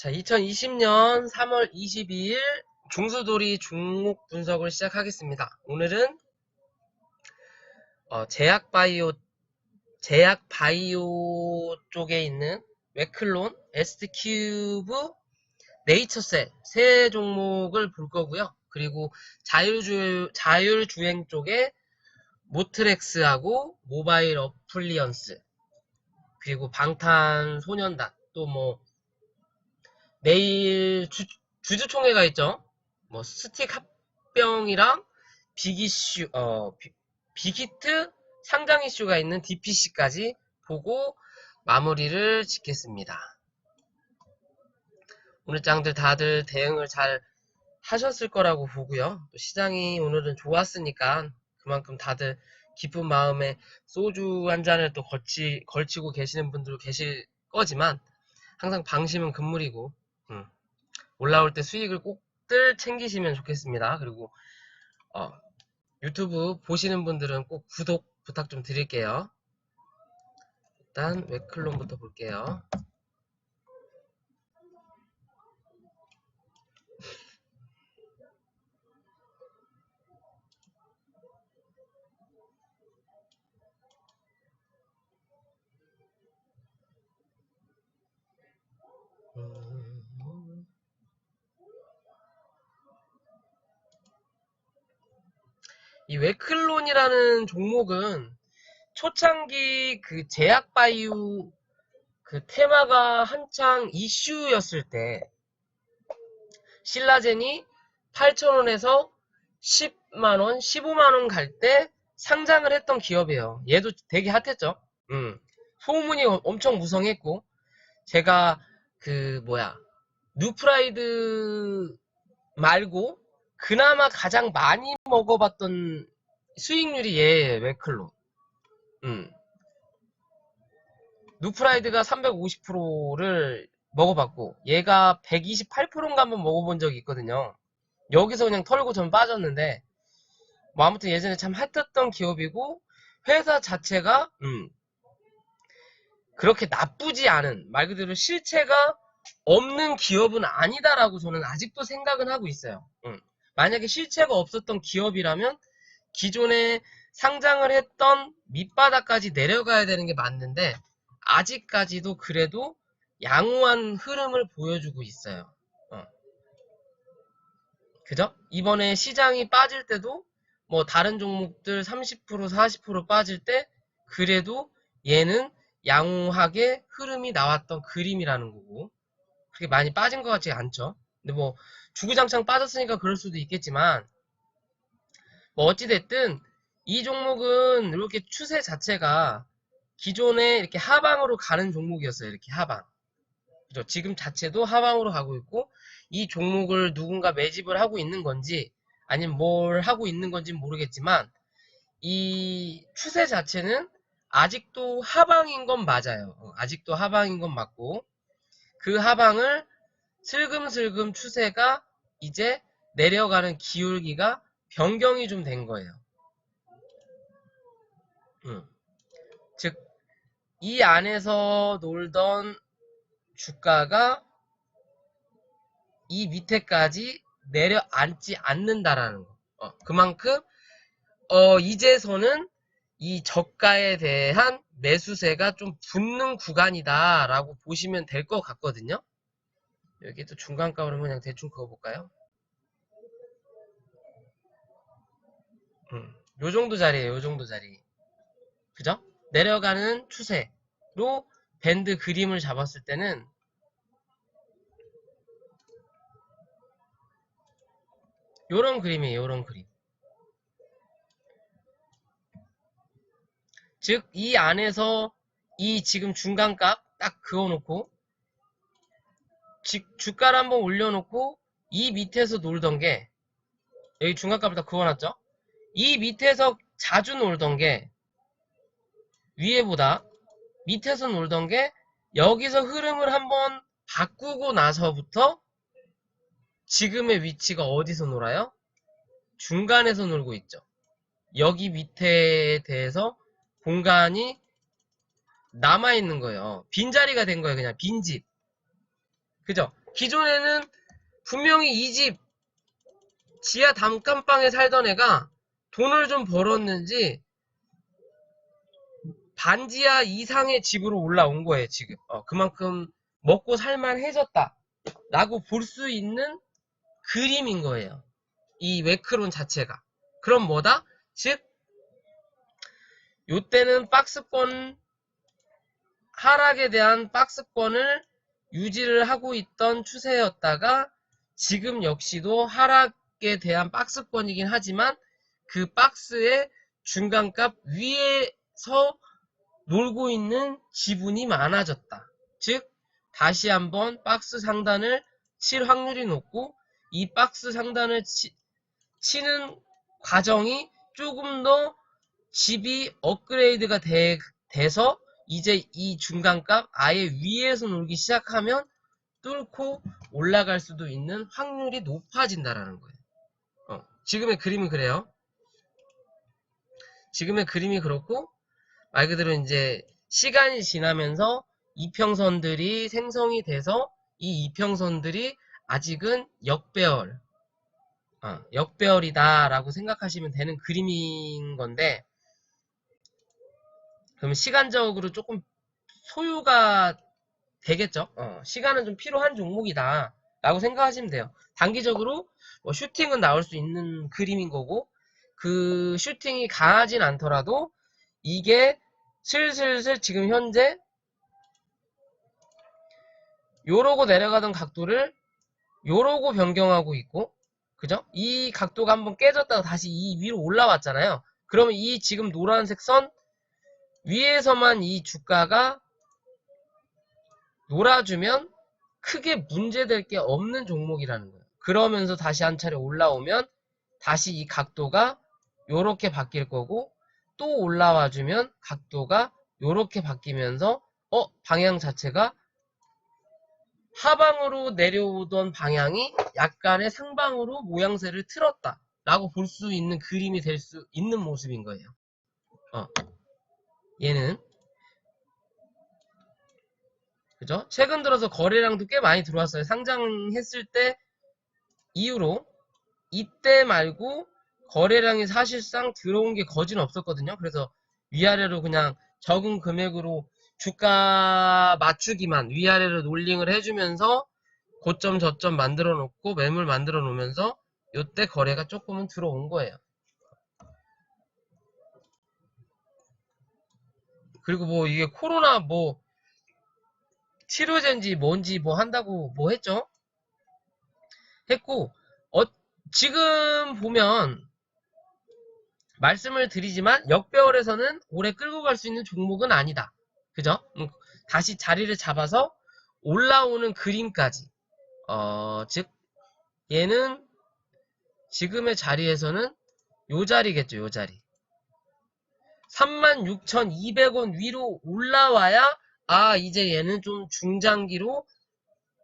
자, 2020년 3월 22일 중수돌이 종목 분석을 시작하겠습니다. 오늘은 제약바이오 쪽에 있는 웨클론, 에스트큐브, 네이처셀 세 종목을 볼 거고요. 그리고 자율주행 쪽에 모트렉스하고 모바일 어플리언스, 그리고 방탄소년단, 또 뭐 내일 주주총회가 있죠. 뭐 스틱 합병이랑 빅히트 상장 이슈가 있는 DPC까지 보고 마무리를 짓겠습니다. 오늘 장들 다들 대응을 잘 하셨을 거라고 보고요. 또 시장이 오늘은 좋았으니까 그만큼 다들 기쁜 마음에 소주 한 잔을 또 걸치고 계시는 분들도 계실 거지만 항상 방심은 금물이고 올라올 때 수익을 꼭들 챙기시면 좋겠습니다. 그리고 유튜브 보시는 분들은 꼭 구독 부탁 좀 드릴게요. 일단 웹클론부터 볼게요. 이 웨클론이라는 종목은 초창기 그 제약바이오 그 테마가 한창 이슈였을 때 신라젠이 8,000원에서 10만원, 15만원 갈 때 상장을 했던 기업이에요. 얘도 되게 핫했죠. 소문이 엄청 무성했고, 제가 뉴프라이드 말고 그나마 가장 많이 먹어봤던 수익률이 얘 웨클론. 뉴프라이드가 350%를 먹어봤고 얘가 128%인가 한번 먹어본 적이 있거든요. 여기서 그냥 털고 전 빠졌는데 뭐 아무튼 예전에 참 핫했던 기업이고 회사 자체가 그렇게 나쁘지 않은, 말 그대로 실체가 없는 기업은 아니다라고 저는 아직도 생각은 하고 있어요. 만약에 실체가 없었던 기업이라면 기존에 상장을 했던 밑바닥까지 내려가야 되는 게 맞는데 아직까지도 그래도 양호한 흐름을 보여주고 있어요. 그죠? 이번에 시장이 빠질 때도 뭐 다른 종목들 30% 40% 빠질 때 그래도 얘는 양호하게 흐름이 나왔던 그림이라는 거고, 그렇게 많이 빠진 것 같지 않죠? 근데 뭐 주구장창 빠졌으니까 그럴 수도 있겠지만 뭐 어찌됐든 이 종목은 이렇게 추세 자체가 기존에 이렇게 하방으로 가는 종목이었어요. 이렇게 하방. 그죠? 지금 자체도 하방으로 가고 있고, 이 종목을 누군가 매집을 하고 있는 건지 아니면 뭘 하고 있는 건지 모르겠지만 이 추세 자체는 아직도 하방인 건 맞아요. 아직도 하방인 건 맞고, 그 하방을 슬금슬금 추세가 이제 내려가는 기울기가 변경이 좀 된 거예요. 즉, 이 안에서 놀던 주가가 이 밑에까지 내려앉지 않는다라는 거. 그만큼 이제서는 이 저가에 대한 매수세가 좀 붙는 구간이다라고 보시면 될 것 같거든요. 여기 또 중간값을 그냥 대충 그어볼까요? 요 정도 자리에요. 요 정도 자리. 그죠? 내려가는 추세로 밴드 그림을 잡았을 때는 요런 그림이에요. 요런 그림. 즉, 이 안에서 이 지금 중간값 딱 그어놓고 주가를 한번 올려놓고 이 밑에서 놀던 게, 여기 중간값을 다 그어놨죠? 이 밑에서 자주 놀던 게 위에보다 밑에서 놀던 게 여기서 흐름을 한번 바꾸고 나서부터 지금의 위치가 어디서 놀아요? 중간에서 놀고 있죠. 여기 밑에에 대해서 공간이 남아있는 거예요. 빈자리가 된 거예요. 그냥 빈집. 그죠? 기존에는 분명히 이 집 지하 단칸방에 살던 애가 돈을 좀 벌었는지 반지하 이상의 집으로 올라온 거예요, 지금. 그만큼 먹고 살만해졌다 라고 볼 수 있는 그림인 거예요, 이 웨크론 자체가. 그럼 뭐다? 즉 요때는 박스권 하락에 대한 박스권을 유지를 하고 있던 추세였다가 지금 역시도 하락에 대한 박스권이긴 하지만 그 박스의 중간값 위에서 놀고 있는 지분이 많아졌다. 즉 다시 한번 박스 상단을 칠 확률이 높고 이 박스 상단을 치는 과정이 조금 더 집이 업그레이드가 돼서 이제 이 중간값 아예 위에서 놀기 시작하면 뚫고 올라갈 수도 있는 확률이 높아진다라는 거예요. 지금의 그림은 그래요. 지금의 그림이 그렇고 말 그대로 이제 시간이 지나면서 이평선들이 생성이 돼서 이 이평선들이 아직은 역배열이다 라고 생각하시면 되는 그림인 건데, 그러면 시간적으로 조금 소요가 되겠죠. 시간은 좀 필요한 종목이다 라고 생각하시면 돼요. 단기적으로 뭐 슈팅은 나올 수 있는 그림인 거고, 그 슈팅이 강하진 않더라도 이게 슬슬슬 지금 현재 요러고 내려가던 각도를 요러고 변경하고 있고, 그죠? 이 각도가 한번 깨졌다가 다시 이 위로 올라왔잖아요. 그러면 이 지금 노란색 선 위에서만 이 주가가 놀아주면 크게 문제될 게 없는 종목이라는 거예요. 그러면서 다시 한 차례 올라오면 다시 이 각도가 요렇게 바뀔 거고, 또 올라와주면 각도가 요렇게 바뀌면서 방향 자체가 하방으로 내려오던 방향이 약간의 상방으로 모양새를 틀었다 라고 볼 수 있는 그림이 될 수 있는 모습인 거예요. 얘는 그죠? 최근 들어서 거래량도 꽤 많이 들어왔어요. 상장했을 때 이후로. 이때 말고 거래량이 사실상 들어온 게 거진 없었거든요. 그래서 위아래로 그냥 적은 금액으로 주가 맞추기만 위아래로 롤링을 해주면서 고점 저점 만들어 놓고 매물 만들어 놓으면서 요때 거래가 조금은 들어온 거예요. 그리고 뭐 이게 코로나 뭐 치료제인지 뭔지 뭐 한다고 뭐 했죠? 했고, 지금 보면 말씀을 드리지만 역배열에서는 오래 끌고 갈 수 있는 종목은 아니다. 그죠? 다시 자리를 잡아서 올라오는 그림까지. 즉 얘는 지금의 자리에서는 요 자리겠죠. 요 자리. 36,200원 위로 올라와야 이제 얘는 좀 중장기로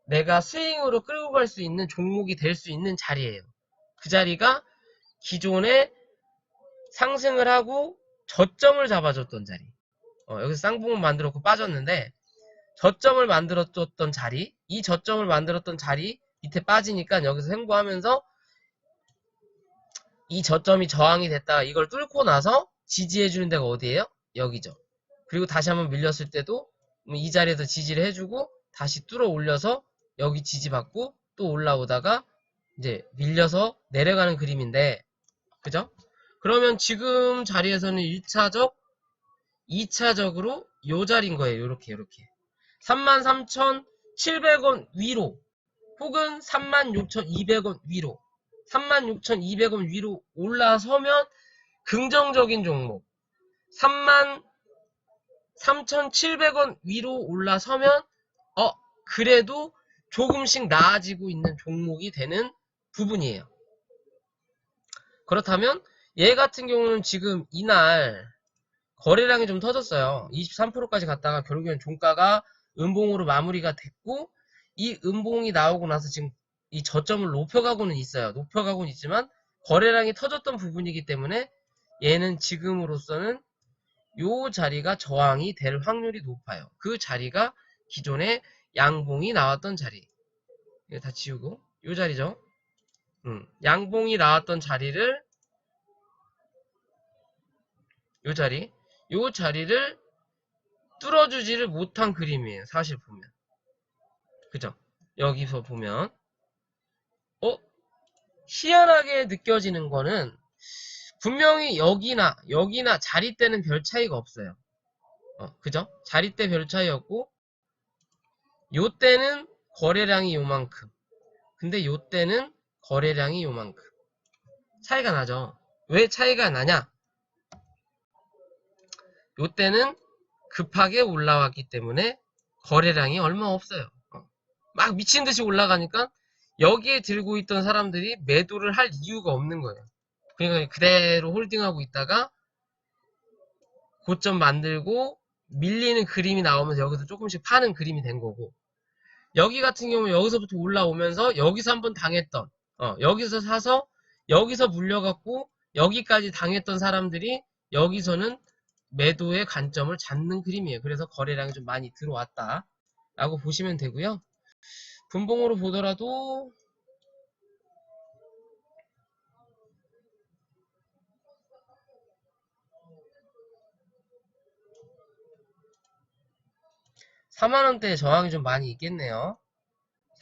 내가 스윙으로 끌고 갈 수 있는 종목이 될 수 있는 자리예요. 그 자리가 기존에 상승을 하고 저점을 잡아줬던 자리. 여기서 쌍봉을 만들었고 빠졌는데 저점을 만들어줬던 자리, 이 저점을 만들었던 자리 밑에 빠지니까 여기서 횡보하면서 이 저점이 저항이 됐다가 이걸 뚫고 나서 지지해주는 데가 어디예요? 여기죠. 그리고 다시 한번 밀렸을 때도 이 자리에서 지지를 해주고 다시 뚫어 올려서 여기 지지받고 또 올라오다가 이제 밀려서 내려가는 그림인데, 그죠? 그러면 지금 자리에서는 1차적, 2차적으로 요 자리인 거예요. 요렇게 33,700원 위로 혹은 36,200원 위로 36,200원 위로 올라서면 긍정적인 종목, 33,700원 위로 올라서면 그래도 조금씩 나아지고 있는 종목이 되는 부분이에요. 그렇다면 얘 같은 경우는 지금 이날 거래량이 좀 터졌어요. 23%까지 갔다가 결국엔 종가가 음봉으로 마무리가 됐고, 이 음봉이 나오고 나서 지금 이 저점을 높여가고는 있어요. 높여가고는 있지만 거래량이 터졌던 부분이기 때문에 얘는 지금으로서는 요 자리가 저항이 될 확률이 높아요. 그 자리가 기존에 양봉이 나왔던 자리. 이거 다 지우고 요 자리죠. 양봉이 나왔던 자리를 요 자리를 뚫어주지를 못한 그림이에요. 사실 보면. 그죠? 여기서 보면 희한하게 느껴지는 거는 분명히 여기나 자리대는 별 차이가 없어요. 그죠? 자리대 별 차이 없고 요 때는 거래량이 요만큼, 근데 요 때는 거래량이 요만큼 차이가 나죠. 왜 차이가 나냐? 요 때는 급하게 올라왔기 때문에 거래량이 얼마 없어요. 막 미친듯이 올라가니까 여기에 들고 있던 사람들이 매도를 할 이유가 없는 거예요. 그러니까 그대로 홀딩하고 있다가 고점 만들고 밀리는 그림이 나오면서 여기서 조금씩 파는 그림이 된 거고, 여기 같은 경우는 여기서부터 올라오면서 여기서 한번 당했던, 여기서 사서 여기서 물려갖고 여기까지 당했던 사람들이 여기서는 매도의 관점을 잡는 그림이에요. 그래서 거래량이 좀 많이 들어왔다 라고 보시면 되고요. 분봉으로 보더라도 4만원대 저항이 좀 많이 있겠네요.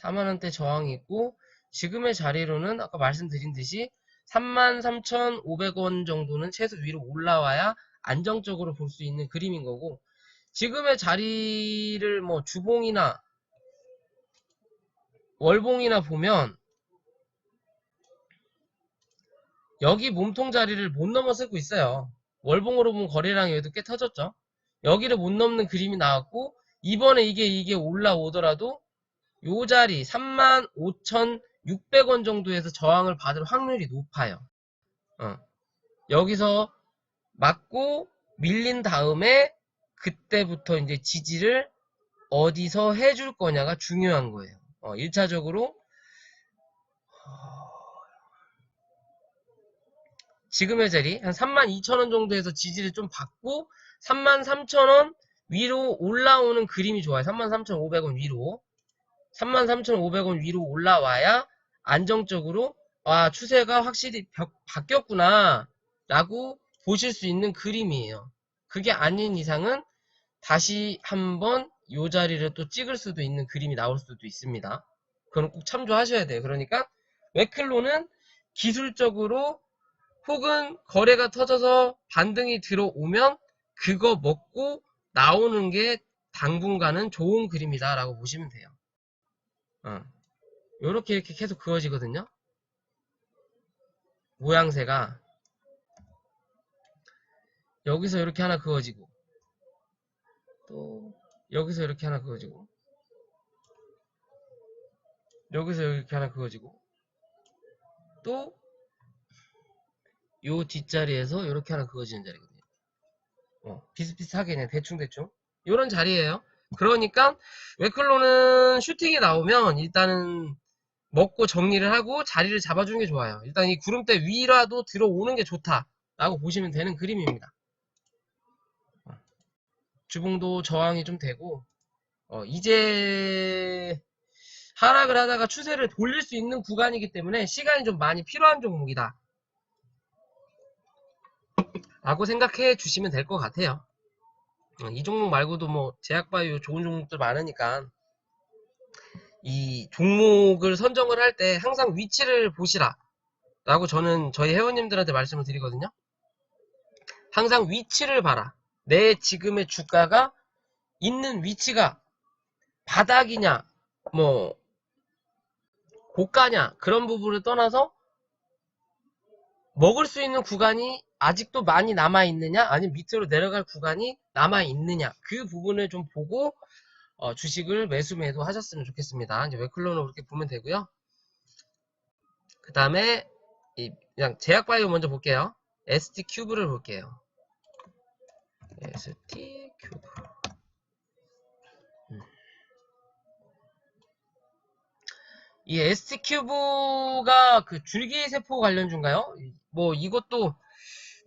4만원대 저항이 있고, 지금의 자리로는 아까 말씀드린 듯이 33,500원 정도는 최소 위로 올라와야 안정적으로 볼 수 있는 그림인 거고, 지금의 자리를 뭐 주봉이나 월봉이나 보면 여기 몸통 자리를 못 넘어서고 있어요. 월봉으로 보면 거래량이 여기도 꽤 터졌죠. 여기를 못 넘는 그림이 나왔고, 이번에 이게 올라오더라도 요 자리 35,600원 정도에서 저항을 받을 확률이 높아요. 여기서 맞고 밀린 다음에 그때부터 이제 지지를 어디서 해줄 거냐가 중요한 거예요. 1차적으로 지금의 자리 한 32,000원 정도에서 지지를 좀 받고 33,000원 위로 올라오는 그림이 좋아요. 33,500원 위로 33,500원 위로 올라와야 안정적으로 추세가 확실히 바뀌었구나 라고 보실 수 있는 그림이에요. 그게 아닌 이상은 다시 한번 이 자리를 또 찍을 수도 있는 그림이 나올 수도 있습니다. 그건 꼭 참조하셔야 돼요. 그러니까 웨클로는 기술적으로 혹은 거래가 터져서 반등이 들어오면 그거 먹고 나오는 게 당분간은 좋은 그림이다 라고 보시면 돼요. 요렇게 이렇게 계속 그어지거든요. 모양새가 여기서 이렇게 하나 그어지고, 또 여기서 이렇게 하나 그어지고, 여기서 이렇게 하나 그어지고, 또 요 뒷자리에서 이렇게 하나 그어지는 자리거든요. 비슷비슷하게 그냥 대충 요런 자리예요. 그러니까 웨클로는 슈팅이 나오면 일단은 먹고 정리를 하고 자리를 잡아주는 게 좋아요. 일단 이 구름대 위라도 들어오는 게 좋다라고 보시면 되는 그림입니다. 주봉도 저항이 좀 되고, 이제 하락을 하다가 추세를 돌릴 수 있는 구간이기 때문에 시간이 좀 많이 필요한 종목이다 라고 생각해 주시면 될 것 같아요. 이 종목 말고도 뭐 제약바이오 좋은 종목들 많으니까 이 종목을 선정을 할 때 항상 위치를 보시라 라고 저는 저희 회원님들한테 말씀을 드리거든요. 항상 위치를 봐라. 내 지금의 주가가 있는 위치가 바닥이냐 뭐 고가냐 그런 부분을 떠나서 먹을 수 있는 구간이 아직도 많이 남아있느냐 아니면 밑으로 내려갈 구간이 남아있느냐 그 부분을 좀 보고 주식을 매수 하셨으면 좋겠습니다. 이제 웨클로는 그렇게 보면 되고요. 그 다음에 그냥 제약바이오 먼저 볼게요. ST큐브를 볼게요. ST큐브 이 ST큐브가 그 줄기세포 관련주인가요? 뭐 이것도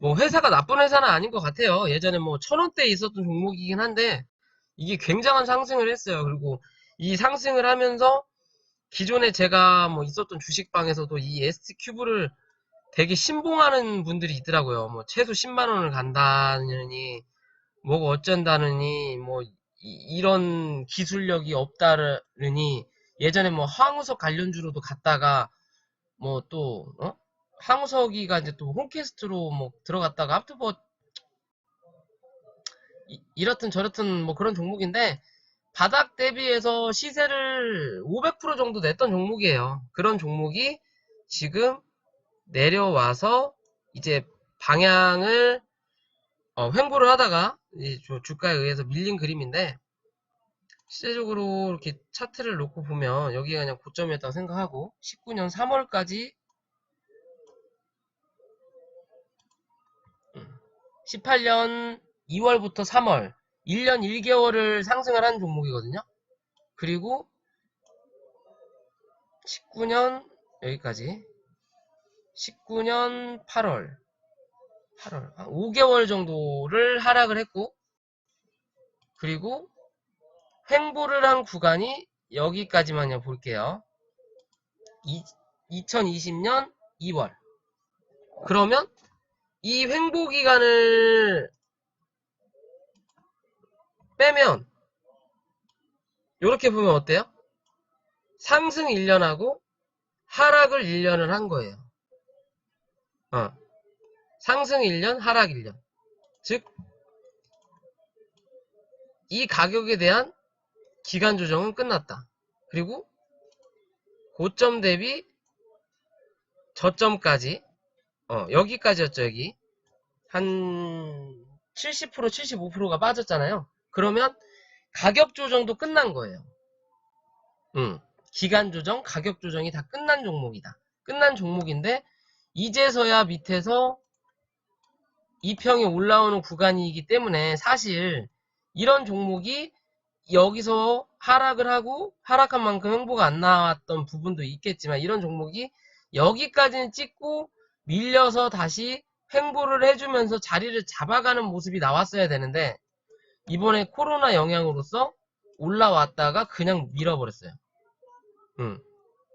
뭐 회사가 나쁜 회사는 아닌 것 같아요. 예전에 뭐 1,000원대에 있었던 종목이긴 한데 이게 굉장한 상승을 했어요. 그리고 이 상승을 하면서 기존에 제가 뭐 있었던 주식방에서도 이 ST큐브를 되게 신봉하는 분들이 있더라고요. 뭐 최소 10만원을 간다느니 뭐가 어쩐다느니 뭐 이런 기술력이 없다느니 예전에 뭐 황우석 관련주로도 갔다가 뭐 또 황우석이가 이제 또 홈캐스트로 뭐 들어갔다가 아무튼 뭐 이렇든 저렇든 뭐 그런 종목인데 바닥 대비해서 시세를 500% 정도 냈던 종목이에요. 그런 종목이 지금 내려와서 이제 방향을 횡보를 하다가 주가에 의해서 밀린 그림인데, 실제적으로 이렇게 차트를 놓고 보면 여기가 그냥 고점이었다고 생각하고 19년 3월까지 18년 2월부터 3월 1년 1개월을 상승을 한 종목이거든요. 그리고 19년 여기까지 19년 8월 한 5개월 정도를 하락을 했고, 그리고 횡보를 한 구간이 여기까지만요 볼게요. 2020년 2월. 그러면 이 횡보 기간을 빼면 이렇게 보면 어때요? 상승 1년하고 하락을 1년을 한 거예요. 상승 1년, 하락 1년. 즉, 이 가격에 대한 기간 조정은 끝났다. 그리고 고점 대비 저점까지 여기까지였죠. 여기 한 70%, 75%가 빠졌잖아요. 그러면 가격 조정도 끝난 거예요. 기간 조정, 가격 조정이 다 끝난 종목이다. 끝난 종목인데 이제서야 밑에서 이평이 올라오는 구간이기 때문에 사실 이런 종목이 여기서 하락을 하고 하락한 만큼 횡보가 안 나왔던 부분도 있겠지만, 이런 종목이 여기까지는 찍고 밀려서 다시 횡보를 해주면서 자리를 잡아가는 모습이 나왔어야 되는데, 이번에 코로나 영향으로서 올라왔다가 그냥 밀어버렸어요.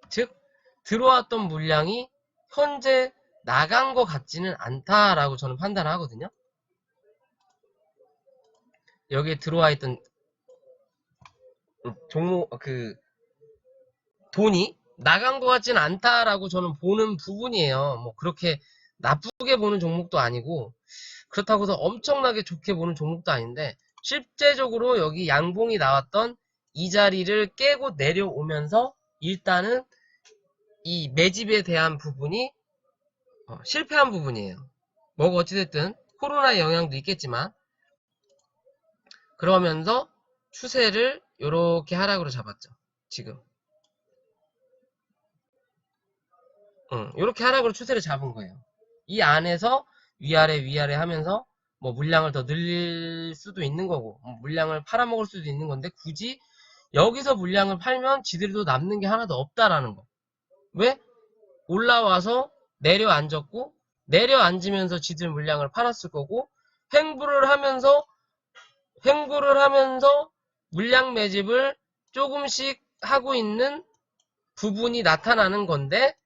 즉 들어왔던 물량이 현재 나간 것 같지는 않다라고 저는 판단을 하거든요. 여기에 들어와 있던 종목 돈이 나간 것 같지는 않다라고 저는 보는 부분이에요. 뭐 그렇게 나쁘게 보는 종목도 아니고 그렇다고 해서 엄청나게 좋게 보는 종목도 아닌데, 실제적으로 여기 양봉이 나왔던 이 자리를 깨고 내려오면서 일단은 이 매집에 대한 부분이 실패한 부분이에요. 뭐가 어찌됐든 코로나의 영향도 있겠지만, 그러면서 추세를 이렇게 하락으로 잡았죠. 지금 이렇게 하락으로 추세를 잡은 거예요. 이 안에서 위아래 하면서 뭐 물량을 더 늘릴 수도 있는 거고 물량을 팔아먹을 수도 있는 건데, 굳이 여기서 물량을 팔면 지들도 남는 게 하나도 없다라는 거. 왜? 올라와서 내려앉았고 내려앉으면서 지들 물량을 팔았을 거고, 횡보를 하면서 물량 매집을 조금씩 하고 있는 부분이 나타나는 건데,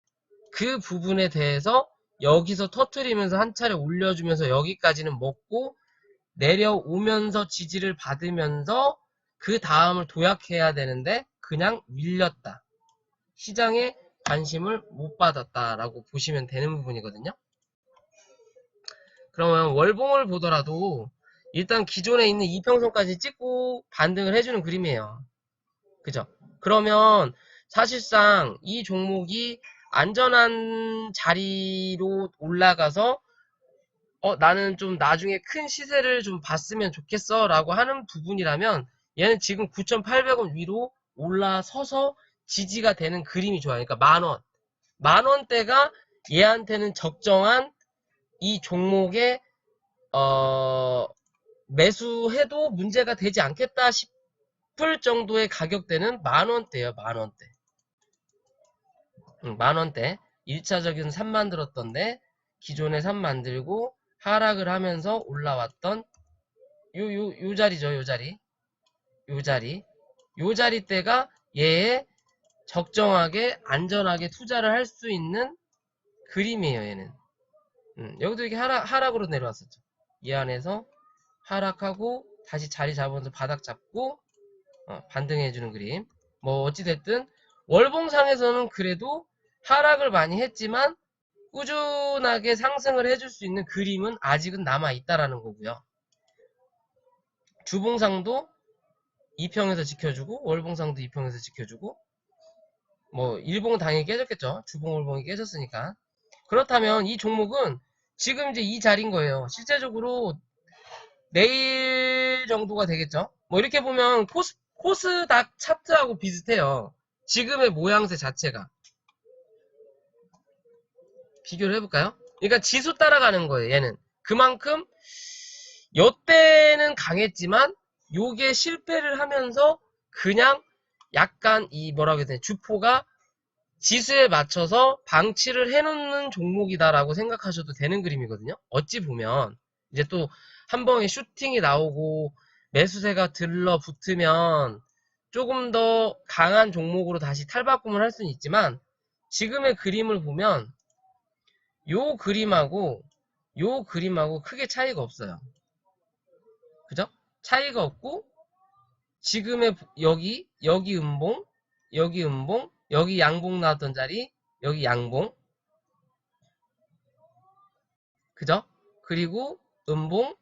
그 부분에 대해서 여기서 터트리면서 한 차례 올려주면서 여기까지는 먹고 내려오면서 지지를 받으면서 그 다음을 도약해야 되는데 그냥 밀렸다. 시장에 관심을 못 받았다라고 보시면 되는 부분이거든요. 그러면 월봉을 보더라도 일단 기존에 있는 이평선까지 찍고 반등을 해주는 그림이에요. 그죠? 그러면 사실상 이 종목이 안전한 자리로 올라가서 나는 좀 나중에 큰 시세를 좀 봤으면 좋겠어 라고 하는 부분이라면, 얘는 지금 9,800원 위로 올라서서 지지가 되는 그림이 좋아요. 그러니까 만원대가 얘한테는 적정한 이 종목에 매수해도 문제가 되지 않겠다 싶을 정도의 가격대는 만원대예요. 만원대. 만원대. 1차적인 산 만들었던데 기존에 산 만들고 하락을 하면서 올라왔던 요 자리죠. 요 자리 때가 얘의 적정하게 안전하게 투자를 할 수 있는 그림이에요. 얘는 여기도 이렇게 하락으로 내려왔었죠. 이 안에서 하락하고 다시 자리 잡으면서 바닥 잡고 반등해주는 그림. 뭐 어찌됐든 월봉상에서는 그래도 하락을 많이 했지만 꾸준하게 상승을 해줄 수 있는 그림은 아직은 남아있다라는 거고요. 주봉상도 2평에서 지켜주고 월봉상도 2평에서 지켜주고 뭐 일봉은 당연히 깨졌겠죠. 주봉 월봉이 깨졌으니까. 그렇다면 이 종목은 지금 이제 이 자리인 거예요. 실제적으로 내일 정도가 되겠죠. 뭐 이렇게 보면 코스닥 차트하고 비슷해요. 지금의 모양새 자체가. 비교를 해볼까요? 그러니까 지수 따라가는 거예요. 얘는 그만큼 요때는 강했지만 요게 실패를 하면서 그냥 약간 이 뭐라고 해야 되나 주포가 지수에 맞춰서 방치를 해놓는 종목이다라고 생각하셔도 되는 그림이거든요. 어찌 보면 이제 또 한 번에 슈팅이 나오고 매수세가 들러붙으면 조금 더 강한 종목으로 다시 탈바꿈을 할 수는 있지만 지금의 그림을 보면 요 그림하고 크게 차이가 없어요. 그죠? 차이가 없고 지금의 여기 음봉 여기 양봉 나왔던 자리 여기 양봉 그죠? 그리고 음봉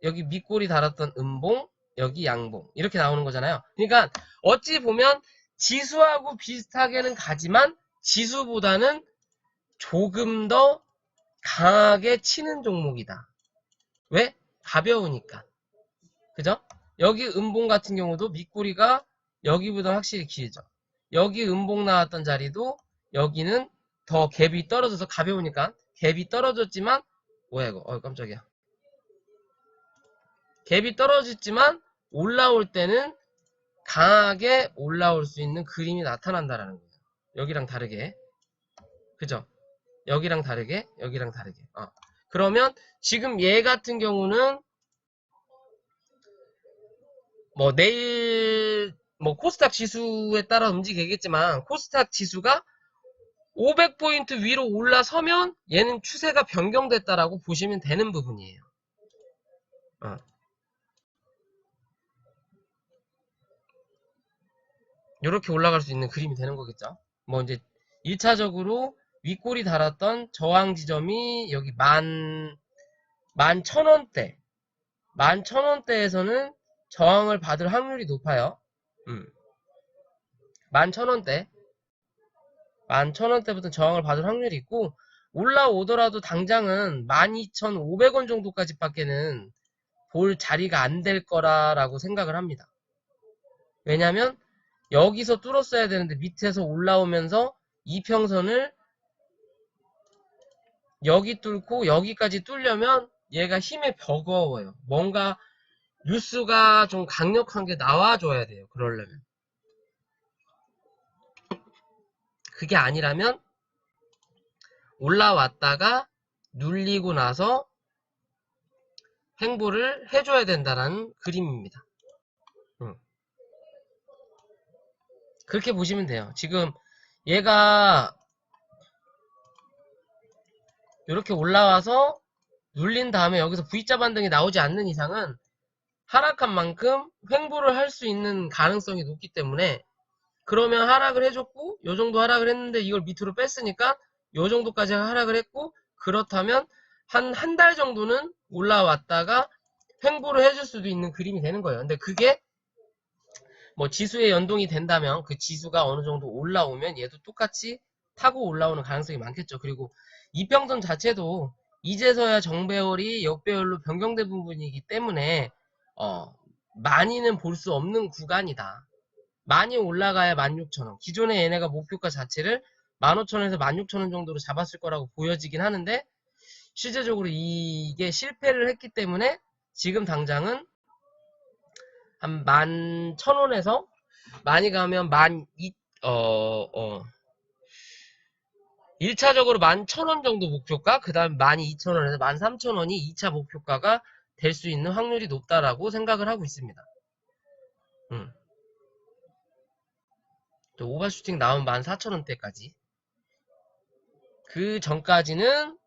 여기 밑골이 달았던 음봉 여기 양봉 이렇게 나오는 거잖아요. 그러니까 어찌 보면 지수하고 비슷하게는 가지만 지수보다는 조금 더 강하게 치는 종목이다. 왜? 가벼우니까. 그죠? 여기 음봉 같은 경우도 밑꼬리가 여기보다 확실히 길죠. 여기 음봉 나왔던 자리도 여기는 더 갭이 떨어져서 가벼우니까 갭이 떨어졌지만 뭐야 이거 깜짝이야. 갭이 떨어졌지만 올라올 때는 강하게 올라올 수 있는 그림이 나타난다라는 거예요. 여기랑 다르게. 그죠? 여기랑 다르게. 그러면 지금 얘 같은 경우는 뭐 내일 뭐 코스닥 지수에 따라 움직이겠지만 코스닥 지수가 500포인트 위로 올라서면 얘는 추세가 변경됐다라고 보시면 되는 부분이에요. 이렇게 올라갈 수 있는 그림이 되는 거겠죠. 뭐 이제 1차적으로 윗골이 달았던 저항 지점이 여기 11,000원대 11,000원대에서는 저항을 받을 확률이 높아요. 11,000원대부터 저항을 받을 확률이 있고 올라오더라도 당장은 12,500원 정도까지 밖에는 볼 자리가 안 될 거라고 생각을 합니다. 왜냐면 여기서 뚫었어야 되는데 밑에서 올라오면서 이평선을 여기 뚫고 여기까지 뚫려면 얘가 힘에 버거워요. 뭔가 뉴스가 좀 강력한 게 나와줘야 돼요. 그러려면. 그게 아니라면 올라왔다가 눌리고 나서 횡보를 해줘야 된다는 그림입니다. 그렇게 보시면 돼요. 지금 얘가 이렇게 올라와서 눌린 다음에 여기서 V자 반등이 나오지 않는 이상은 하락한 만큼 횡보를 할 수 있는 가능성이 높기 때문에 그러면 하락을 해줬고 요 정도 하락을 했는데 이걸 밑으로 뺐으니까 요 정도까지 하락을 했고 그렇다면 한 달 정도는 올라왔다가 횡보를 해줄 수도 있는 그림이 되는 거예요. 근데 그게 뭐 지수에 연동이 된다면 그 지수가 어느 정도 올라오면 얘도 똑같이 타고 올라오는 가능성이 많겠죠. 그리고 이평선 자체도 이제서야 정배열이 역배열로 변경된 부분이기 때문에 많이는 볼 수 없는 구간이다. 많이 올라가야 16,000원. 기존에 얘네가 목표가 자체를 15,000원에서 16,000원 정도로 잡았을 거라고 보여지긴 하는데 실제적으로 이게 실패를 했기 때문에 지금 당장은 한 11,000원에서 많이 가면 1차적으로 11,000원 정도 목표가, 그 다음 12,000원에서 13,000원이 2차 목표가가 될 수 있는 확률이 높다라고 생각을 하고 있습니다. 오버슈팅 나오면 14,000원대까지. 그 전까지는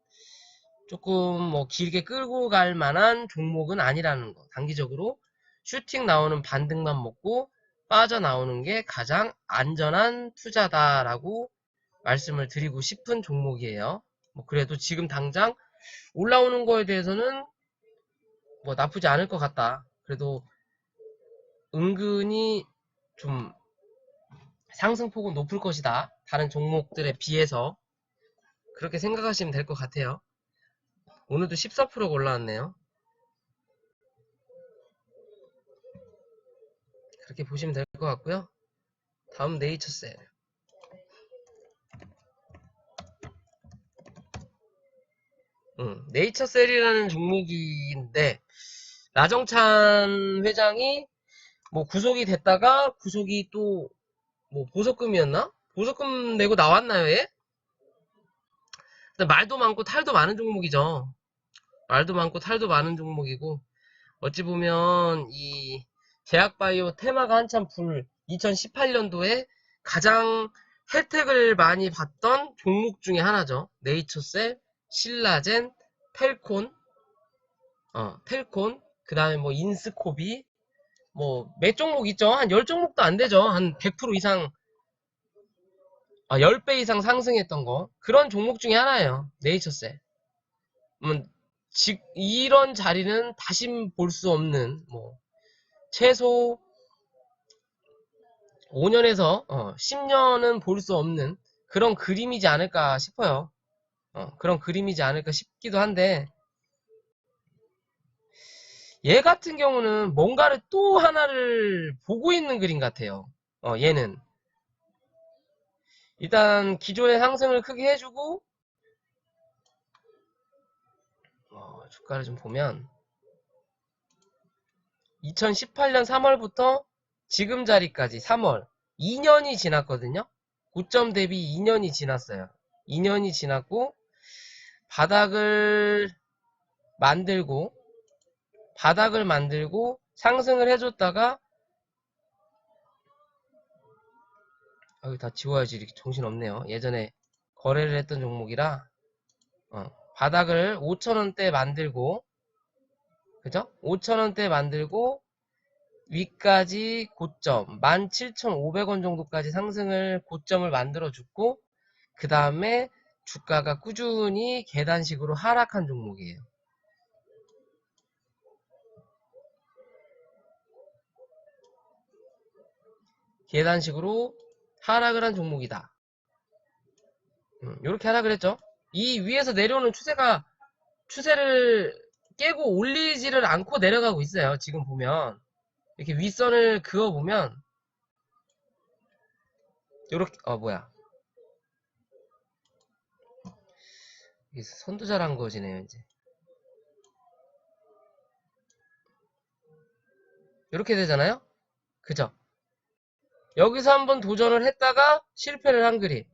조금 뭐 길게 끌고 갈 만한 종목은 아니라는 거. 단기적으로 슈팅 나오는 반등만 먹고 빠져나오는 게 가장 안전한 투자다라고 말씀을 드리고 싶은 종목이에요. 뭐 그래도 지금 당장 올라오는 거에 대해서는 뭐 나쁘지 않을 것 같다. 그래도 은근히 좀 상승폭은 높을 것이다. 다른 종목들에 비해서 그렇게 생각하시면 될 것 같아요. 오늘도 14%가 올라왔네요. 그렇게 보시면 될 것 같고요. 다음 네이처셀. 네이처셀이라는 종목인데 라정찬 회장이 뭐 구속이 됐다가 구속이 또 뭐 보석금이었나? 보석금 내고 나왔나요, 얘? 말도 많고 탈도 많은 종목이죠. 말도 많고 탈도 많은 종목이고 어찌 보면 이 제약바이오 테마가 한참 2018년도에 가장 혜택을 많이 받던 종목 중에 하나죠. 네이처셀, 신라젠, 텔콘, 텔콘, 그 다음에 뭐 인스코비, 뭐 몇 종목 있죠? 한 10종목도 안 되죠. 한 100% 이상, 10배 이상 상승했던 거. 그런 종목 중에 하나예요. 네이처셀. 이런 자리는 다시 볼 수 없는, 뭐, 최소 5년에서 10년은 볼 수 없는 그런 그림이지 않을까 싶어요. 그런 그림이지 않을까 싶기도 한데, 얘 같은 경우는 뭔가를 또 하나를 보고 있는 그림 같아요. 얘는. 일단 기존의 상승을 크게 해주고, 주가를 좀 보면, 2018년 3월부터 지금 자리까지 3월 2년이 지났거든요. 고점 대비 2년이 지났어요. 2년이 지났고 바닥을 만들고 상승을 해줬다가 여기 다 지워야지. 이렇게 정신없네요. 예전에 거래를 했던 종목이라 바닥을 5,000원대 만들고 그죠? 5,000원대 만들고 위까지 고점 17,500원 정도까지 상승을 고점을 만들어줬고 그 다음에 주가가 꾸준히 계단식으로 하락한 종목이에요. 계단식으로 하락을 한 종목이다. 이렇게 하락을 했죠. 이 위에서 내려오는 추세를 깨고 올리지를 않고 내려가고 있어요. 지금 보면 이렇게 윗선을 그어보면 요렇게 뭐야 이게 선두자란 거지네요. 이제 이렇게 되잖아요. 그죠? 여기서 한번 도전을 했다가 실패를 한 그림.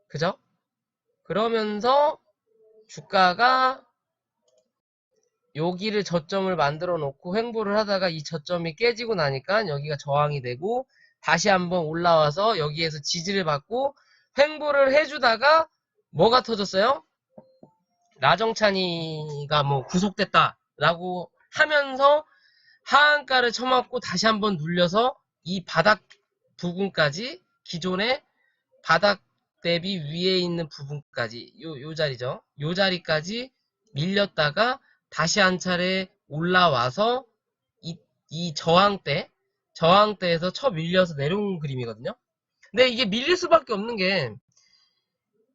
그죠? 그러면서 주가가 여기를 저점을 만들어 놓고 횡보를 하다가 이 저점이 깨지고 나니까 여기가 저항이 되고 다시 한번 올라와서 여기에서 지지를 받고 횡보를 해주다가 뭐가 터졌어요? 라정찬이가 뭐 구속됐다 라고 하면서 하한가를 쳐맞고 다시 한번 눌려서 이 바닥 부분까지 기존의 바닥 대비 위에 있는 부분까지 요 자리죠. 요 자리까지 밀렸다가 다시 한 차례 올라와서 이 저항대에서 쳐 밀려서 내려온 그림이거든요. 근데 이게 밀릴 수밖에 없는 게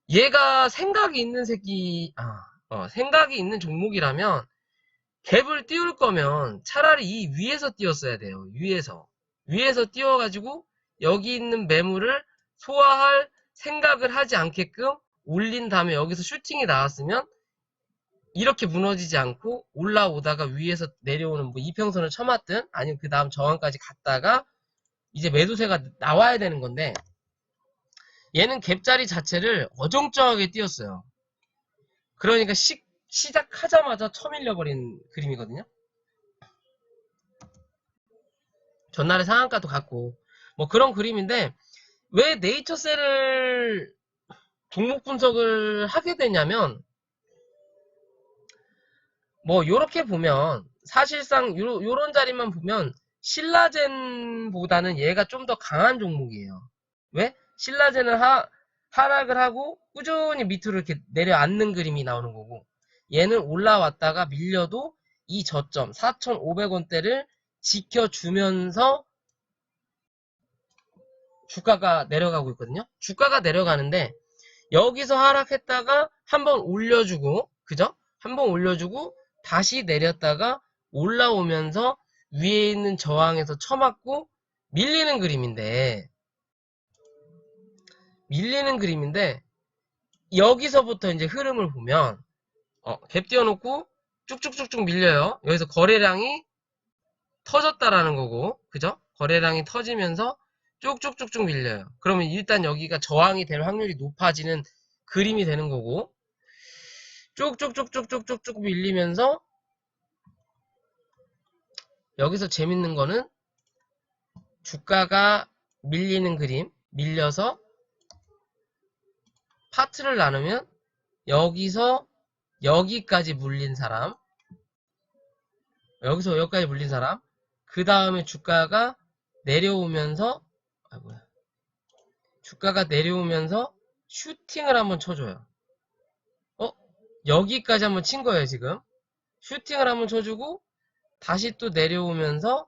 얘가 생각이 있는 생각이 있는 종목이라면 갭을 띄울 거면 차라리 이 위에서 띄웠어야 돼요. 위에서 띄워가지고 여기 있는 매물을 소화할 생각을 하지 않게끔 올린 다음에 여기서 슈팅이 나왔으면 이렇게 무너지지 않고 올라오다가 위에서 내려오는 뭐 이평선을 쳐맞든 아니면 그 다음 저항까지 갔다가 이제 매도세가 나와야 되는 건데 얘는 갭자리 자체를 어정쩡하게 띄웠어요. 그러니까 시작하자마자 쳐밀려버린 그림이거든요. 전날에 상한가도 갔고 뭐 그런 그림인데 왜 네이처셀을 종목 분석을 하게 되냐면, 뭐 요렇게 보면 사실상 요런 자리만 보면 신라젠보다는 얘가 좀 더 강한 종목이에요. 왜? 신라젠은 하락을 하고 꾸준히 밑으로 이렇게 내려앉는 그림이 나오는 거고, 얘는 올라왔다가 밀려도 이 저점 4,500원대를 지켜주면서 주가가 내려가고 있거든요. 주가가 내려가는데 여기서 하락했다가 한번 올려주고, 그죠? 한번 올려주고 다시 내렸다가 올라오면서 위에 있는 저항에서 쳐맞고 밀리는 그림인데, 여기서부터 이제 흐름을 보면 갭 띄워놓고 쭉쭉쭉쭉 밀려요. 여기서 거래량이 터졌다라는 거고, 그죠? 거래량이 터지면서 쭉쭉쭉쭉 밀려요. 그러면 일단 여기가 저항이 될 확률이 높아지는 그림이 되는 거고, 쭉쭉쭉쭉쭉쭉 밀리면서 여기서 재밌는 거는 주가가 밀리는 그림, 밀려서 파트를 나누면 여기서 여기까지 물린 사람, 여기서 여기까지 물린 사람, 그 다음에 주가가 내려오면서, 주가가 내려오면서 슈팅을 한번 쳐줘요. 여기까지 한번 친 거예요, 지금. 슈팅을 한번 쳐주고, 다시 또 내려오면서,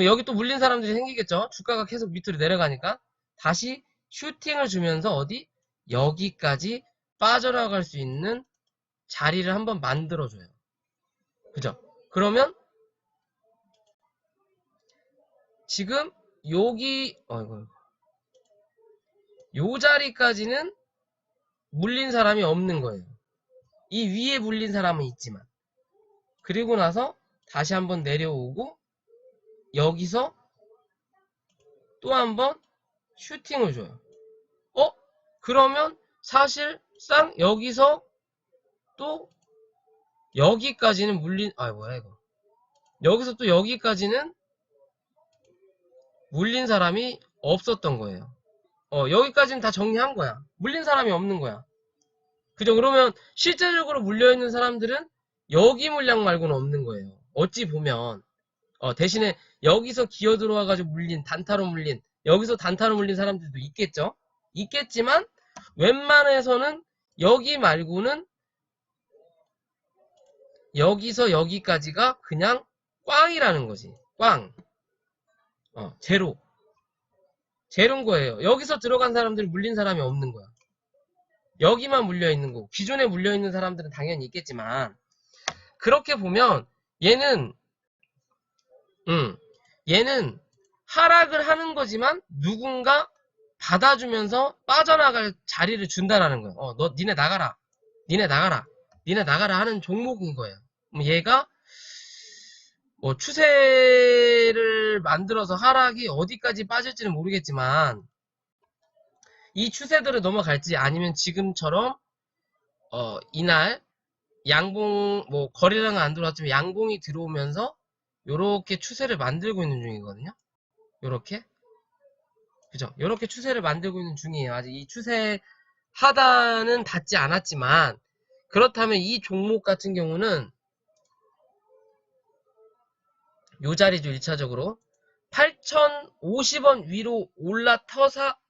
여기 또 물린 사람들이 생기겠죠? 주가가 계속 밑으로 내려가니까. 다시 슈팅을 주면서 어디? 여기까지 빠져나갈 수 있는 자리를 한번 만들어줘요. 그죠? 그러면, 지금, 여기, 요 자리까지는 물린 사람이 없는 거예요. 이 위에 물린 사람은 있지만. 그리고 나서 다시 한번 내려오고 여기서 또 한번 슈팅을 줘요. 그러면 사실상 여기서 또 여기까지는 물린, 뭐야 이거. 여기서 또 여기까지는 물린 사람이 없었던 거예요. 여기까지는 다 정리한 거야. 물린 사람이 없는 거야. 그죠? 그러면 실제적으로 물려있는 사람들은 여기 물량 말고는 없는 거예요. 어찌 보면 대신에 여기서 기어 들어와가지고 물린, 단타로 물린, 여기서 단타로 물린 사람들도 있겠죠? 있겠지만 웬만해서는 여기 말고는 여기서 여기까지가 그냥 꽝이라는 거지. 꽝. 제로. 제로인 거예요. 여기서 들어간 사람들이 물린 사람이 없는 거야. 여기만 물려있는 거고, 기존에 물려있는 사람들은 당연히 있겠지만, 그렇게 보면 얘는 하락을 하는 거지만 누군가 받아주면서 빠져나갈 자리를 준다라는 거예요. 니네 나가라. 니네 나가라. 니네 나가라 하는 종목인 거예요. 얘가 뭐 추세를 만들어서 하락이 어디까지 빠질지는 모르겠지만 이 추세대로 넘어갈지 아니면 지금처럼 이날 양봉 뭐 거래량은 안 들어왔지만 양봉이 들어오면서 요렇게 추세를 만들고 있는 중이거든요. 요렇게. 그죠? 요렇게 추세를 만들고 있는 중이에요. 아직 이 추세 하단은 닿지 않았지만 그렇다면 이 종목 같은 경우는 요 자리죠. 1차적으로 8,050원 위로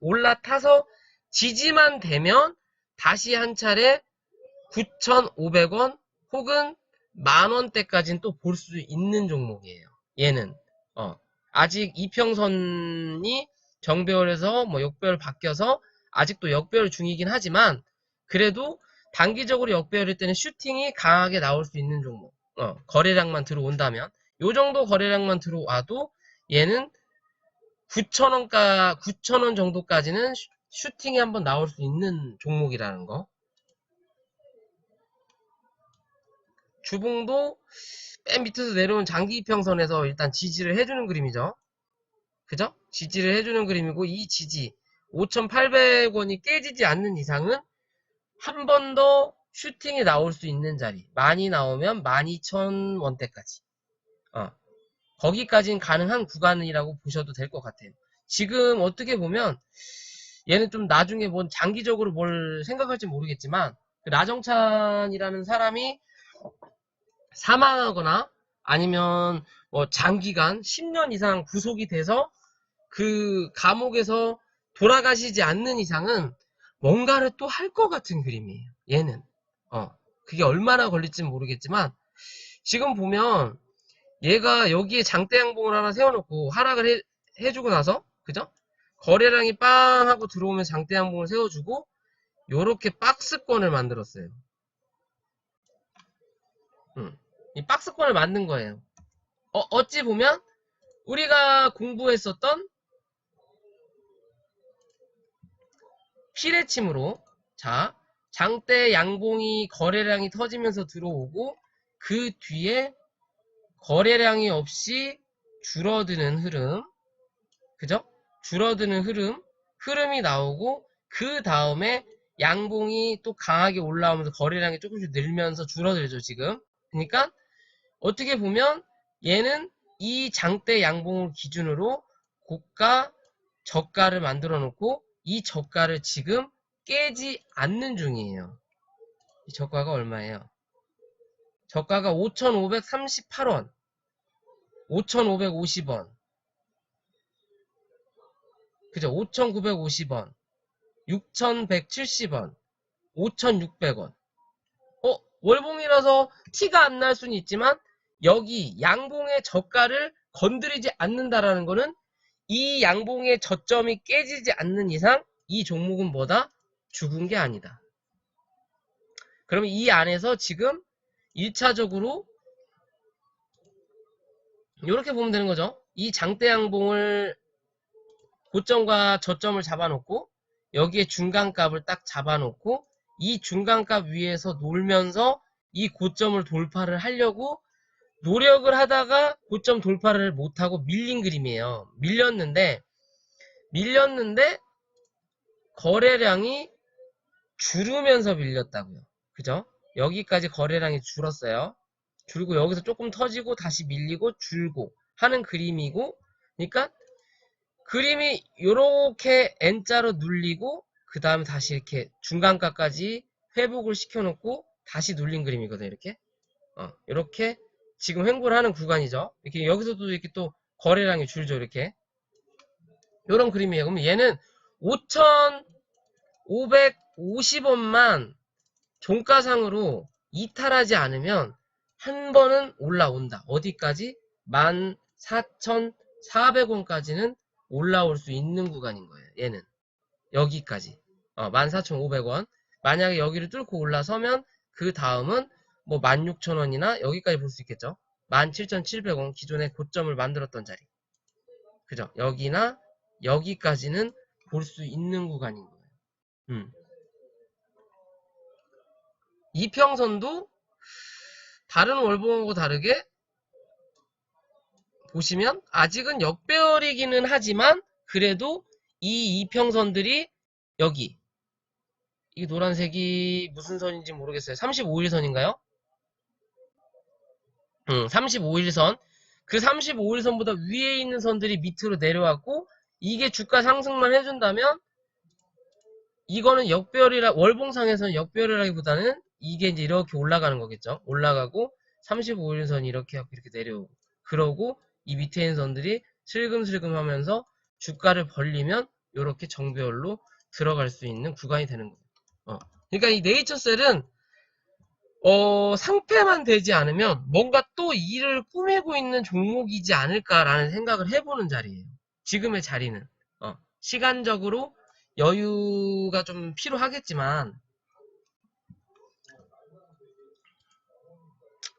올라타서 지지만 되면 다시 한 차례 9,500원 혹은 만원대까지는 또 볼 수 있는 종목이에요. 얘는 아직 이평선이 정배열에서 뭐 역배열 바뀌어서 아직도 역배열 중이긴 하지만 그래도 단기적으로 역배열일 때는 슈팅이 강하게 나올 수 있는 종목. 거래량만 들어온다면 요 정도 거래량만 들어와도 얘는 9,000원 정도까지는 슈팅이 한번 나올 수 있는 종목이라는 거. 주봉도 맨 밑에서 내려온 장기 이평선에서 일단 지지를 해주는 그림이죠. 그죠? 지지를 해주는 그림이고 이 지지 5,800원이 깨지지 않는 이상은 한 번 더 슈팅이 나올 수 있는 자리. 많이 나오면 12,000원대까지. 거기까지는 가능한 구간이라고 보셔도 될 것 같아요. 지금 어떻게 보면 얘는 좀 나중에 뭔 장기적으로 뭘 생각할지 모르겠지만 그 나정찬이라는 사람이 사망하거나 아니면 뭐 장기간 10년 이상 구속이 돼서 그 감옥에서 돌아가시지 않는 이상은 뭔가를 또 할 것 같은 그림이에요. 얘는. 그게 얼마나 걸릴지는 모르겠지만 지금 보면 얘가 여기에 장대양봉을 하나 세워놓고 하락을 해주고 나서 그죠? 거래량이 빵 하고 들어오면 장대양봉을 세워주고 요렇게 박스권을 만들었어요. 이 박스권을 만든 거예요. 어찌 보면 우리가 공부했었던 피레침으로 자 장대 양봉이 거래량이 터지면서 들어오고 그 뒤에 거래량이 없이 줄어드는 흐름 그죠? 줄어드는 흐름이 나오고 그 다음에 양봉이 또 강하게 올라오면서 거래량이 조금씩 늘면서 줄어들죠 지금. 그러니까 어떻게 보면 얘는 이 장대 양봉을 기준으로 고가 저가를 만들어 놓고 이 저가를 지금 깨지 않는 중이에요. 이 저가가 얼마예요? 저가가 5,538원 5,550원 그죠? 5,950원 6,170원 5,600원 월봉이라서 티가 안 날 수는 있지만 여기 양봉의 저가를 건드리지 않는다라는 거는 이 양봉의 저점이 깨지지 않는 이상 이 종목은 뭐다? 죽은 게 아니다. 그러면 이 안에서 지금 1차적으로 이렇게 보면 되는 거죠. 이 장대 양봉을 고점과 저점을 잡아놓고 여기에 중간값을 딱 잡아놓고 이 중간값 위에서 놀면서 이 고점을 돌파를 하려고 노력을 하다가 고점 돌파를 못하고 밀린 그림이에요. 밀렸는데 거래량이 줄으면서 밀렸다고요. 그죠? 여기까지 거래량이 줄었어요. 줄고 여기서 조금 터지고 다시 밀리고 줄고 하는 그림이고 그러니까 그림이 요렇게 N자로 눌리고 그 다음에 다시 이렇게 중간가까지 회복을 시켜놓고 다시 눌린 그림이거든요. 이렇게 지금 횡보를 하는 구간이죠. 이렇게 여기서도 이렇게 또 거래량이 줄죠. 이렇게 요런 그림이에요. 그러면 얘는 5,550원만 종가상으로 이탈하지 않으면 한 번은 올라온다. 어디까지? 14,400원까지는 올라올 수 있는 구간인 거예요. 얘는 여기까지 14,500원 만약에 여기를 뚫고 올라서면 그 다음은 뭐 16,000원이나 여기까지 볼 수 있겠죠. 17,700원 기존의 고점을 만들었던 자리 그죠? 여기나 여기까지는 볼 수 있는 구간인 거예요. 이평선도 다른 월봉하고 다르게 보시면 아직은 역배열이기는 하지만 그래도 이 이평선들이 여기 이 노란색이 무슨 선인지 모르겠어요. 35일선인가요? 35일선 그 35일선보다 위에 있는 선들이 밑으로 내려왔고 이게 주가 상승만 해준다면 이거는 역배열이라 월봉상에서는 역배열이라기보다는 이게 이제 이렇게 올라가는 거겠죠. 올라가고 35일선이 이렇게 하고 이렇게 내려오고 그러고 이 밑에 있는 선들이 슬금슬금 하면서 주가를 벌리면 이렇게 정배열로 들어갈 수 있는 구간이 되는 거예요. 그러니까 이 네이처셀은 상패만 되지 않으면 뭔가 또 일을 꾸미고 있는 종목이지 않을까라는 생각을 해보는 자리예요. 지금의 자리는 시간적으로 여유가 좀 필요하겠지만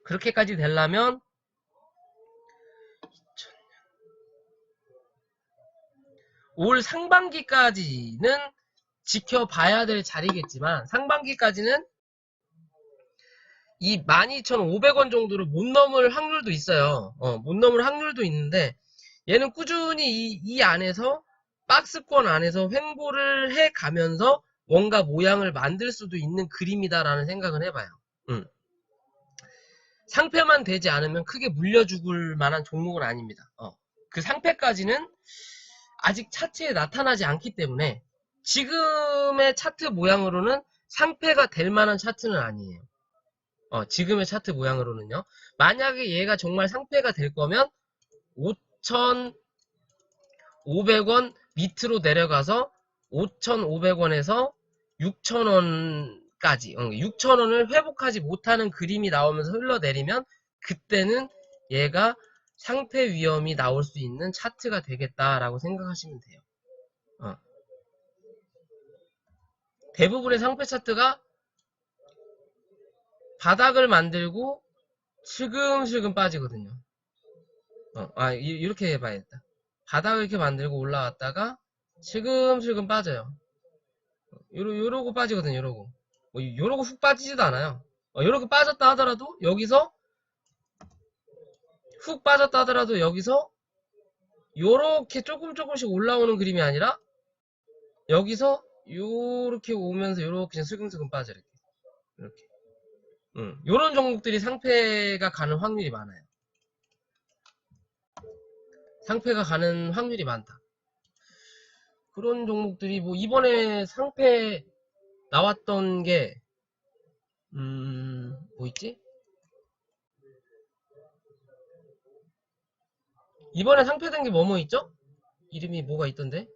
그렇게까지 되려면 올 상반기까지는 지켜봐야 될 자리겠지만 상반기까지는 이 12,500원 정도를 못 넘을 확률도 있어요. 못 넘을 확률도 있는데 얘는 꾸준히 이 안에서 박스권 안에서 횡보를 해가면서 뭔가 모양을 만들 수도 있는 그림이다라는 생각을 해봐요. 상패만 되지 않으면 크게 물려 죽을 만한 종목은 아닙니다. 그 상패까지는 아직 차트에 나타나지 않기 때문에 지금의 차트 모양으로는 상패가 될 만한 차트는 아니에요. 지금의 차트 모양으로는요. 만약에 얘가 정말 상패가 될 거면 5,500원 밑으로 내려가서 5,500원에서 6,000원까지 6,000원을 회복하지 못하는 그림이 나오면서 흘러내리면 그때는 얘가 상패 위험이 나올 수 있는 차트가 되겠다라고 생각하시면 돼요. 대부분의 상패 차트가 바닥을 만들고 슬금슬금 빠지거든요. 이렇게 해봐야겠다. 바닥을 이렇게 만들고 올라왔다가 슬금슬금 빠져요. 요러고 빠지거든요. 요러고 훅 빠지지도 않아요. 요렇게 빠졌다 하더라도 여기서 훅 빠졌다 하더라도 여기서 요렇게 조금씩 올라오는 그림이 아니라 여기서 요렇게 오면서 요렇게 그냥 슬금슬금 빠져 이렇게. 요런 종목들이 상패가 가는 확률이 많아요. 상패가 가는 확률이 많다. 그런 종목들이 뭐 이번에 상패 나왔던 게 뭐 있지? 이번에 상패된 게 뭐뭐 있죠? 이름이 뭐가 있던데?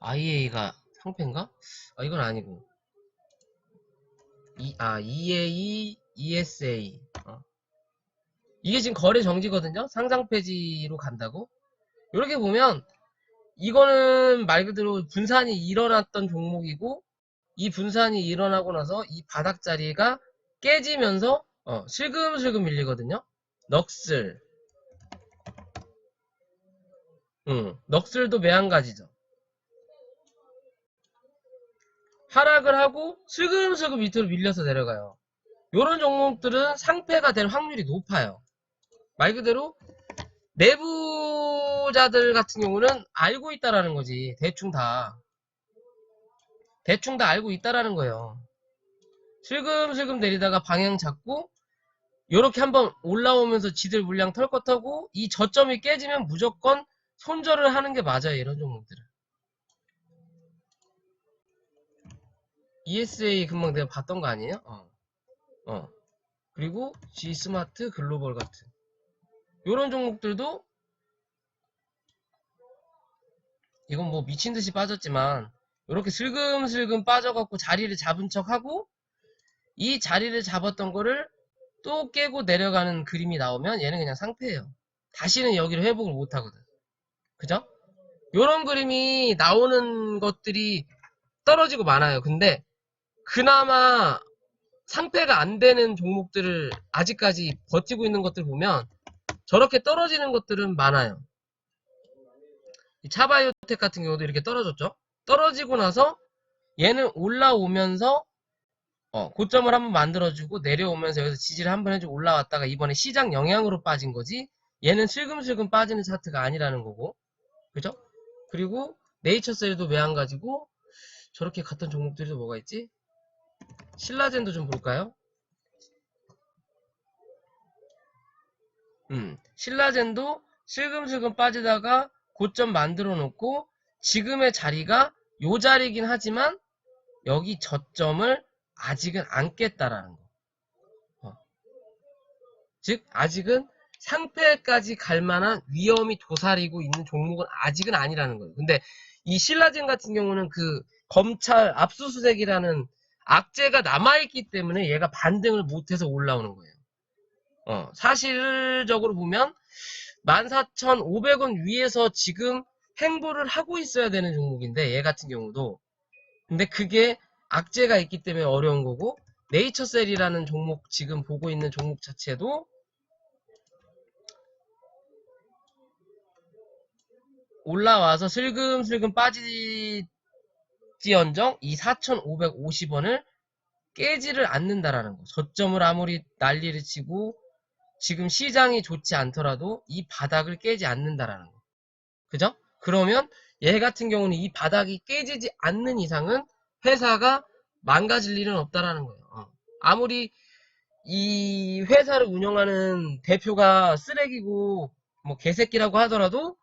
IA가 상패인가? 이건 아니고. EA, ESA. 이게 지금 거래 정지거든요? 상장 폐지로 간다고? 이렇게 보면, 이거는 말 그대로 분산이 일어났던 종목이고, 이 분산이 일어나고 나서 이 바닥 자리가 깨지면서, 슬금슬금 밀리거든요? 넋을. 넋을도 매한가지죠. 하락을 하고 슬금슬금 밑으로 밀려서 내려가요. 요런 종목들은 상패가 될 확률이 높아요. 말 그대로 내부자들 같은 경우는 알고 있다라는 거지. 대충 다 알고 있다라는 거예요. 슬금슬금 내리다가 방향 잡고 요렇게 한번 올라오면서 지들 물량 털컥하고 이 저점이 깨지면 무조건 손절을 하는 게 맞아요. 이런 종목들은. ESA 금방 내가 봤던 거 아니에요? 그리고 G스마트 글로벌 같은 요런 종목들도 이건 뭐 미친듯이 빠졌지만 이렇게 슬금슬금 빠져갖고 자리를 잡은 척하고 이 자리를 잡았던 거를 또 깨고 내려가는 그림이 나오면 얘는 그냥 상패예요. 다시는 여기를 회복을 못하거든. 그죠? 요런 그림이 나오는 것들이 떨어지고 많아요. 근데 그나마 상패가 안 되는 종목들을 아직까지 버티고 있는 것들 보면 저렇게 떨어지는 것들은 많아요. 이 차바이오텍 같은 경우도 이렇게 떨어졌죠. 떨어지고 나서 얘는 올라오면서 고점을 한번 만들어주고 내려오면서 여기서 지지를 한번 해주고 올라왔다가 이번에 시장 영향으로 빠진 거지 얘는 슬금슬금 빠지는 차트가 아니라는 거고 그죠? 그리고 네이처셀도 매한가지고 저렇게 갔던 종목들이 또 뭐가 있지? 신라젠도 좀 볼까요? 신라젠도 슬금슬금 빠지다가 고점 만들어 놓고 지금의 자리가 요 자리긴 하지만 여기 저점을 아직은 안 깼다라는 거. 즉 아직은 상패까지 갈 만한 위험이 도사리고 있는 종목은 아직은 아니라는 거예요. 근데 이 신라젠 같은 경우는 그 검찰 압수수색이라는 악재가 남아있기 때문에 얘가 반등을 못해서 올라오는 거예요. 사실적으로 보면 14,500원 위에서 지금 행보를 하고 있어야 되는 종목인데 얘 같은 경우도 근데 그게 악재가 있기 때문에 어려운 거고 네이처셀이라는 종목 지금 보고 있는 종목 자체도 올라와서 슬금슬금 빠지지언정 이 4,550원을 깨지를 않는다라는 거. 저점을 아무리 난리를 치고 지금 시장이 좋지 않더라도 이 바닥을 깨지 않는다라는 거. 그죠? 그러면 얘 같은 경우는 이 바닥이 깨지지 않는 이상은 회사가 망가질 일은 없다라는 거예요. 아무리 이 회사를 운영하는 대표가 쓰레기고 뭐 개새끼라고 하더라도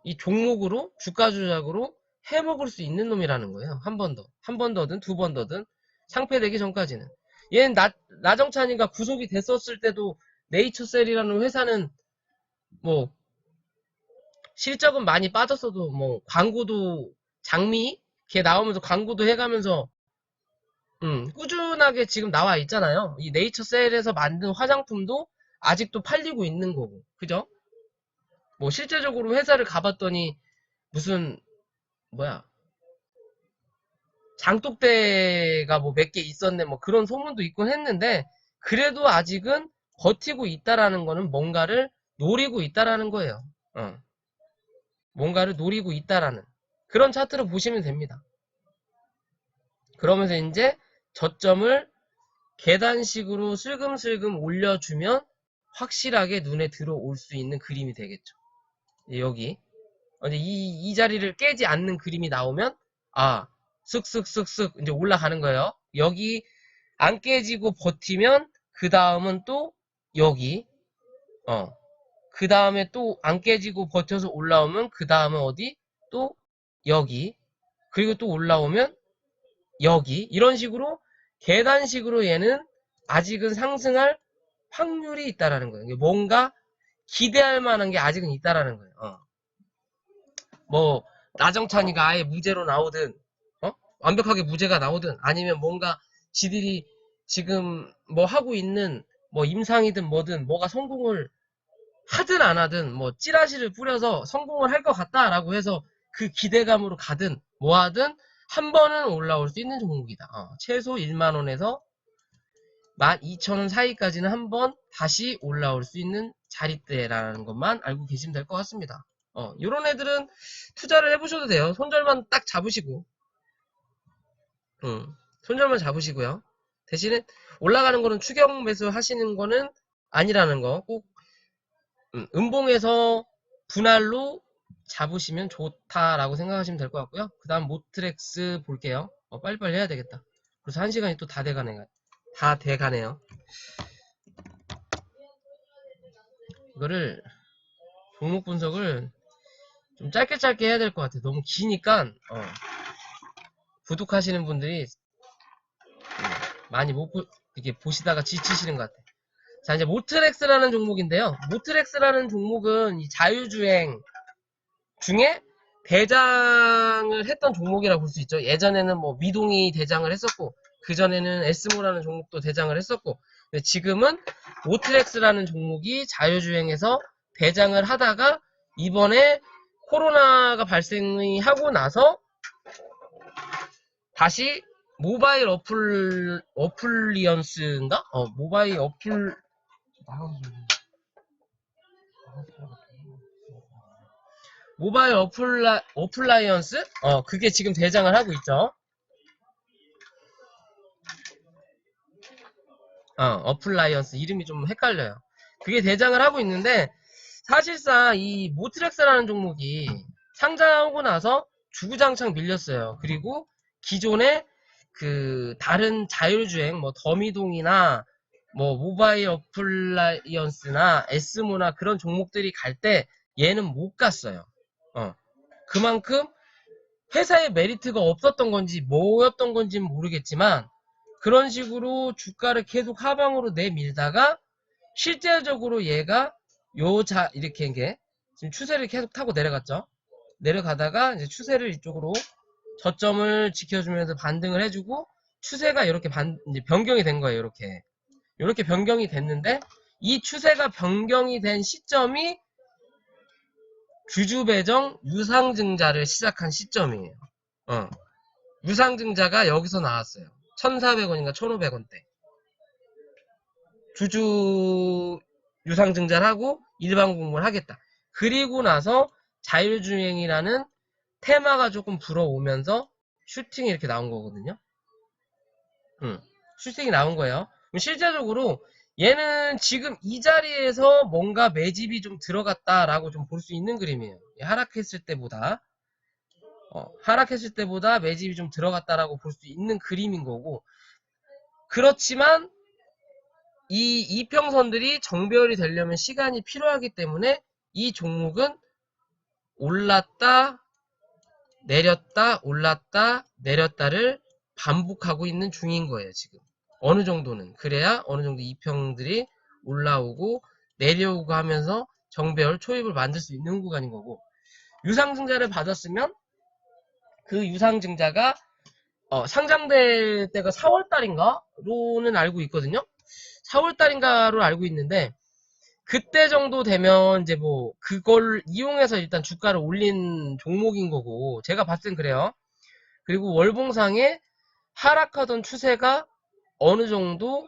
이 종목으로 주가 조작으로 해먹을 수 있는 놈이라는 거예요. 한 번 더든 두 번 더든 상폐되기 전까지는. 얘는 나정찬이가 구속이 됐었을 때도 네이처셀이라는 회사는 뭐 실적은 많이 빠졌어도 뭐 광고도 장미 걔 나오면서 광고도 해가면서 꾸준하게 지금 나와 있잖아요. 이 네이처셀에서 만든 화장품도 아직도 팔리고 있는 거고, 그죠? 뭐 실제적으로 회사를 가봤더니 무슨 뭐야 장독대가 뭐 몇 개 있었네 뭐 그런 소문도 있곤 했는데 그래도 아직은 버티고 있다라는 거는 뭔가를 노리고 있다라는 거예요. 뭔가를 노리고 있다라는 그런 차트로 보시면 됩니다. 그러면서 이제 저점을 계단식으로 슬금슬금 올려주면 확실하게 눈에 들어올 수 있는 그림이 되겠죠. 여기 이제 이 자리를 깨지 않는 그림이 나오면 쓱쓱쓱쓱 이제 올라가는 거예요. 여기 안 깨지고 버티면 그 다음은 또 여기 그 다음에 또 안 깨지고 버텨서 올라오면 그 다음은 어디? 또 여기 그리고 또 올라오면 여기 이런 식으로 계단식으로 얘는 아직은 상승할 확률이 있다라는 거예요. 뭔가 기대할 만한 게 아직은 있다라는 거예요. 뭐 나정찬이가 아예 무죄로 나오든 완벽하게 무죄가 나오든 아니면 뭔가 지들이 지금 뭐 하고 있는 뭐 임상이든 뭐든 뭐가 성공을 하든 안 하든 뭐 찌라시를 뿌려서 성공을 할 것 같다라고 해서 그 기대감으로 가든 뭐 하든 한 번은 올라올 수 있는 종목이다. 최소 1만원에서 12,000원 사이까지는 한 번 다시 올라올 수 있는 자리대라는 것만 알고 계시면 될 것 같습니다. 요런 애들은 투자를 해보셔도 돼요. 손절만 딱 잡으시고 손절만 잡으시고요. 대신에 올라가는 거는 추격 매수 하시는 거는 아니라는 거 꼭 음봉에서 분할로 잡으시면 좋다라고 생각하시면 될 것 같고요. 그 다음 모트렉스 볼게요. 빨리빨리 해야 되겠다. 그래서 1시간이 또 다 돼가네요. 이거를 종목 분석을 좀 짧게 해야 될 것 같아요. 너무 기니까 구독하시는 분들이 많이 이렇게 보시다가 지치시는 것 같아요. 자, 이제 모트렉스라는 종목인데요. 모트렉스라는 종목은 이 자유주행 중에 대장을 했던 종목이라고 볼 수 있죠. 예전에는 뭐 미동이 대장을 했었고, 그전에는 에스모라는 종목도 대장을 했었고, 근데 지금은 모트렉스라는 종목이 자유주행에서 대장을 하다가 이번에 코로나가 발생하고 나서 다시 모바일 어플리언스인가? 모바일 모바일 어플라이언스? 그게 지금 대장을 하고 있죠. 어플라이언스 이름이 좀 헷갈려요. 그게 대장을 하고 있는데 사실상 이 모트렉스라는 종목이 상장하고 나서 주구장창 밀렸어요. 그리고 기존에 그 다른 자율주행 뭐 더미동이나 뭐 모바일 어플라이언스나 에스모나 그런 종목들이 갈 때 얘는 못 갔어요. 그만큼 회사의 메리트가 없었던 건지 뭐였던 건지는 모르겠지만 그런 식으로 주가를 계속 하방으로 내밀다가 실제적으로 얘가 이렇게 이게 지금 추세를 계속 타고 내려갔죠. 내려가다가 이제 추세를 이쪽으로 저점을 지켜주면서 반등을 해주고 추세가 이렇게 이제 변경이 된 거예요. 이렇게 변경이 됐는데 이 추세가 변경이 된 시점이 주주배정 유상증자를 시작한 시점이에요. 유상증자가 여기서 나왔어요. 1,400원인가 1,500원대. 주주 유상증자를 하고 일반 공모를 하겠다. 그리고 나서 자율주행이라는 테마가 조금 불어오면서 슈팅이 이렇게 나온 거거든요. 슈팅이 나온 거예요. 실제적으로 얘는 지금 이 자리에서 뭔가 매집이 좀 들어갔다라고 좀 볼 수 있는 그림이에요. 하락했을 때보다 하락했을 때보다 매집이 좀 들어갔다라고 볼 수 있는 그림인 거고, 그렇지만 이 이평선들이 정배열이 되려면 시간이 필요하기 때문에 이 종목은 올랐다 내렸다 올랐다 내렸다를 반복하고 있는 중인 거예요. 지금 어느 정도는 그래야 어느 정도 이평들이 올라오고 내려오고 하면서 정배열 초입을 만들 수 있는 구간인 거고, 유상증자를 받았으면 그 유상증자가 상장될 때가 4월달인가로는 알고 있거든요. 4월달인가로 알고 있는데, 그때 정도 되면 이제 뭐 그걸 이용해서 일단 주가를 올린 종목인 거고, 제가 봤을 땐 그래요. 그리고 월봉상에 하락하던 추세가 어느 정도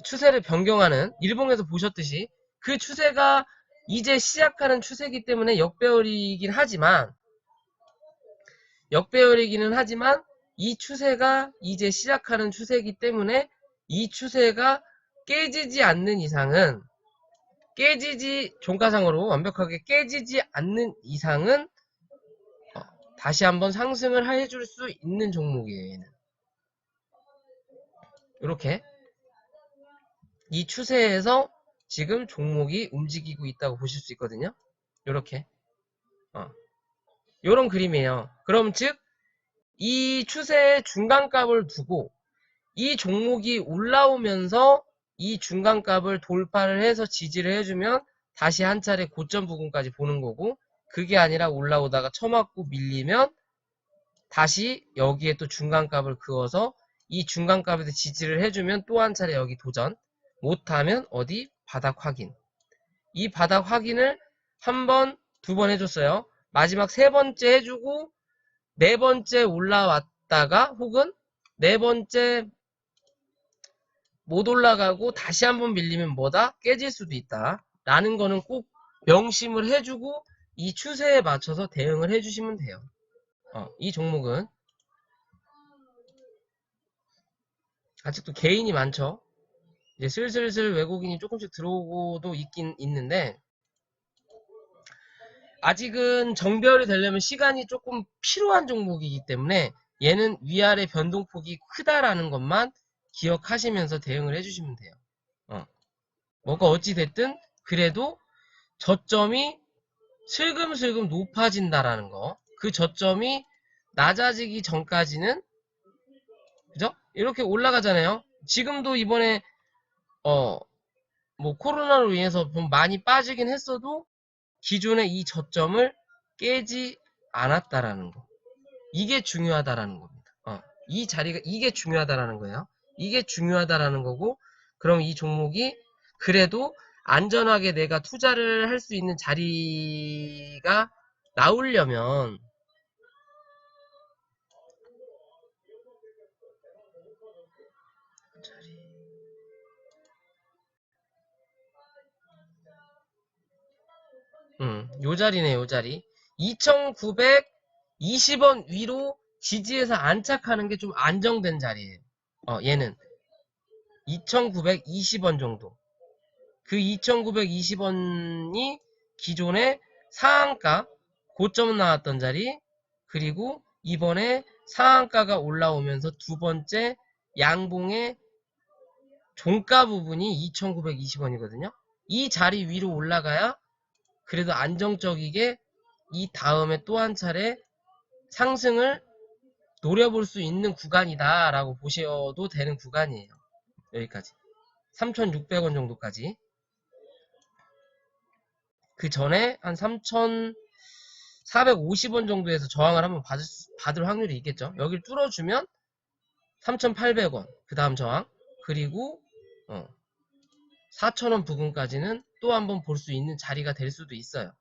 추세를 변경하는, 일봉에서 보셨듯이 그 추세가 이제 시작하는 추세이기 때문에 역배열이기는 하지만 이 추세가 이제 시작하는 추세이기 때문에 이 추세가 깨지지 않는 이상은, 종가상으로 완벽하게 깨지지 않는 이상은 다시 한번 상승을 해줄 수 있는 종목이에요. 얘는 이렇게 이 추세에서 지금 종목이 움직이고 있다고 보실 수 있거든요. 이렇게 요런 그림이에요. 그럼 즉 이 추세의 중간값을 두고 이 종목이 올라오면서 이 중간값을 돌파를 해서 지지를 해주면 다시 한 차례 고점 부분까지 보는 거고, 그게 아니라 올라오다가 쳐맞고 밀리면 다시 여기에 또 중간값을 그어서 이 중간값에서 지지를 해주면 또 한 차례 여기 도전, 못하면 어디 바닥 확인. 이 바닥 확인을 한 번, 두 번 해줬어요. 마지막 세 번째 해주고 네 번째 올라왔다가 혹은 네 번째 못 올라가고 다시 한번 밀리면 뭐다? 깨질 수도 있다 라는 거는 꼭 명심을 해주고 이 추세에 맞춰서 대응을 해주시면 돼요. 이 종목은 아직도 개인이 많죠. 이제 슬슬슬 외국인이 조금씩 들어오고도 있긴 있는데, 아직은 정배열이 되려면 시간이 조금 필요한 종목이기 때문에 얘는 위아래 변동폭이 크다라는 것만 기억하시면서 대응을 해주시면 돼요. 뭐가 어찌됐든 그래도 저점이 슬금슬금 높아진다라는 거, 그 저점이 낮아지기 전까지는, 그죠? 이렇게 올라가잖아요. 지금도 이번에 뭐 코로나로 인해서 좀 많이 빠지긴 했어도 기존의 이 저점을 깨지 않았다라는 거, 이게 중요하다라는 겁니다. 이 자리가, 이게 중요하다라는 거예요. 이게 중요하다라는 거고, 그럼 이 종목이 그래도 안전하게 내가 투자를 할 수 있는 자리가 나오려면 요 자리네, 요 자리. 2,920원 위로 지지해서 안착하는 게 좀 안정된 자리예요. 얘는 2,920원 정도. 그 2,920원이 기존의 상한가, 고점 나왔던 자리, 그리고 이번에 상한가가 올라오면서 두 번째 양봉의 종가 부분이 2,920원이거든요. 이 자리 위로 올라가야 그래도 안정적이게 이 다음에 또 한 차례 상승을 노려볼 수 있는 구간이다 라고 보셔도 되는 구간이에요. 여기까지 3,600원 정도까지. 그 전에 한 3,450원 정도에서 저항을 한번 받을 확률이 있겠죠. 여기를 뚫어주면 3,800원 그 다음 저항, 그리고 4,000원 부근까지는 또 한번 볼 수 있는 자리가 될 수도 있어요.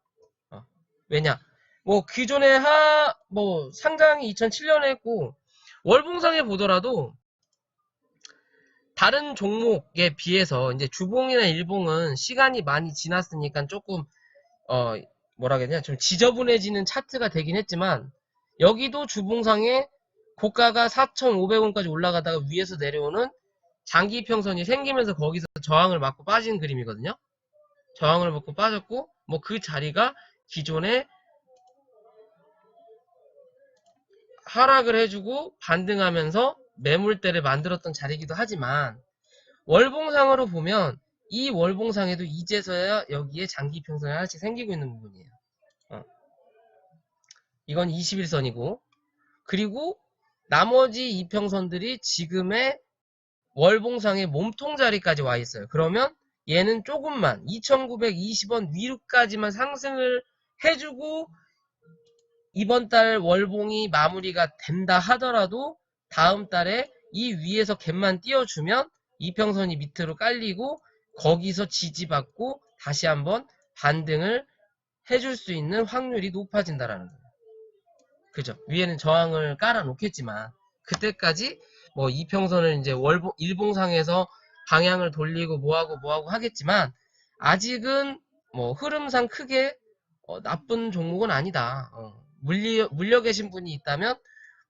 왜냐, 뭐 기존에 상장이 2007년에 했고, 월봉상에 보더라도 다른 종목에 비해서 이제 주봉이나 일봉은 시간이 많이 지났으니까 조금 뭐라 해야 되냐, 좀 지저분해지는 차트가 되긴 했지만, 여기도 주봉상에 고가가 4,500원까지 올라가다가 위에서 내려오는 장기 이평선이 생기면서 거기서 저항을 맞고 빠진 그림이거든요. 저항을 맞고 빠졌고, 뭐 그 자리가 기존에 하락을 해주고 반등하면서 매물대를 만들었던 자리이기도 하지만 월봉상으로 보면 이 월봉상에도 이제서야 여기에 장기평선이 하나씩 생기고 있는 부분이에요. 이건 21선이고 그리고 나머지 이평선들이 지금의 월봉상의 몸통 자리까지 와 있어요. 그러면 얘는 조금만 2920원 위로까지만 상승을 해주고 이번 달 월봉이 마무리가 된다 하더라도 다음 달에 이 위에서 갭만 띄워주면 이평선이 밑으로 깔리고 거기서 지지받고 다시 한번 반등을 해줄 수 있는 확률이 높아진다라는 거예요. 그죠? 위에는 저항을 깔아 놓겠지만 그때까지 뭐 이평선을 이제 일봉상에서 방향을 돌리고 뭐하고 하겠지만 아직은 뭐 흐름상 크게 나쁜 종목은 아니다. 물려 계신 분이 있다면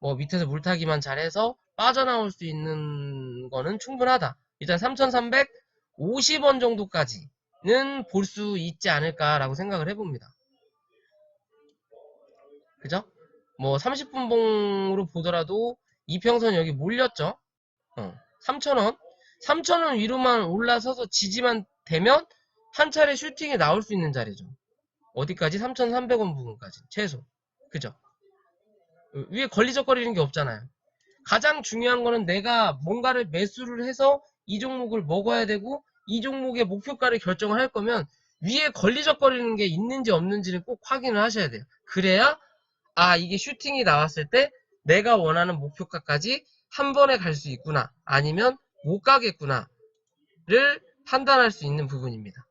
뭐 밑에서 물타기만 잘해서 빠져나올 수 있는 거는 충분하다. 일단 3,350원 정도까지는 볼 수 있지 않을까라고 생각을 해봅니다. 그죠? 뭐 30분 봉으로 보더라도 이평선 여기 몰렸죠? 3,000원? 3,000원 위로만 올라서서 지지만 되면 한 차례 슈팅이 나올 수 있는 자리죠. 어디까지? 3,300원 부분까지 최소. 그죠? 위에 걸리적거리는 게 없잖아요. 가장 중요한 거는 내가 뭔가를 매수를 해서 이 종목을 먹어야 되고 이 종목의 목표가를 결정을 할 거면 위에 걸리적거리는 게 있는지 없는지를 꼭 확인을 하셔야 돼요. 그래야 이게 슈팅이 나왔을 때 내가 원하는 목표가까지 한 번에 갈 수 있구나 아니면 못 가겠구나를 판단할 수 있는 부분입니다.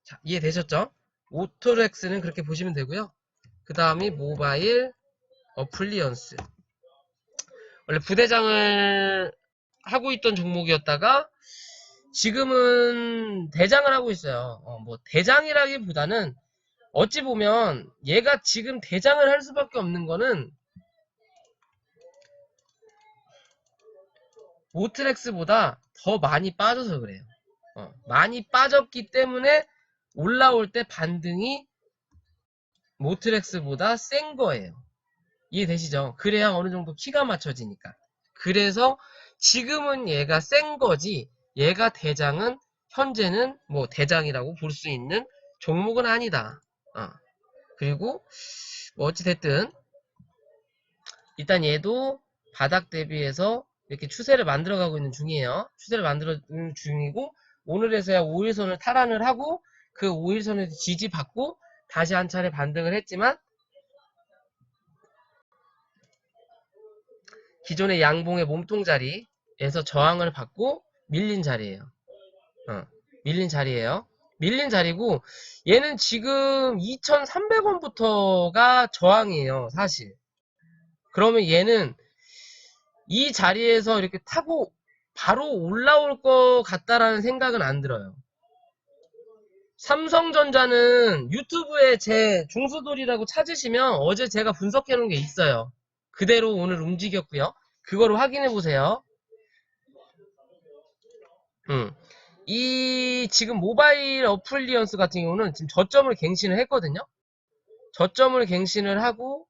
자, 이해되셨죠? 오토렉스는 그렇게 보시면 되고요. 그 다음이 모바일 어플리언스. 원래 부대장을 하고 있던 종목이었다가 지금은 대장을 하고 있어요. 뭐 대장이라기보다는 어찌 보면 얘가 지금 대장을 할 수밖에 없는 거는 모트렉스보다 더 많이 빠져서 그래요. 많이 빠졌기 때문에 올라올 때 반등이 모트렉스보다 센 거예요. 이해되시죠? 그래야 어느 정도 키가 맞춰지니까. 그래서 지금은 얘가 센 거지 얘가 대장은 현재는 뭐 대장이라고 볼 수 있는 종목은 아니다. 그리고 뭐 어찌됐든 일단 얘도 바닥 대비해서 이렇게 추세를 만들어가고 있는 중이에요. 추세를 만들어가는 중이고 오늘에서야 5일선을 탈환을 하고 그 5일선에서 지지받고 다시 한 차례 반등을 했지만 기존의 양봉의 몸통 자리에서 저항을 받고 밀린 자리예요. 밀린 자리예요. 밀린 자리고 얘는 지금 2,300원부터가 저항이에요. 사실. 그러면 얘는 이 자리에서 이렇게 타고 바로 올라올 것 같다라는 생각은 안 들어요. 삼성전자는 유튜브에 제 중수돌이라고 찾으시면 어제 제가 분석해 놓은 게 있어요. 그대로 오늘 움직였고요. 그거를 확인해 보세요. 이 지금 모바일 어플리언스 같은 경우는 지금 저점을 갱신을 했거든요. 저점을 갱신을 하고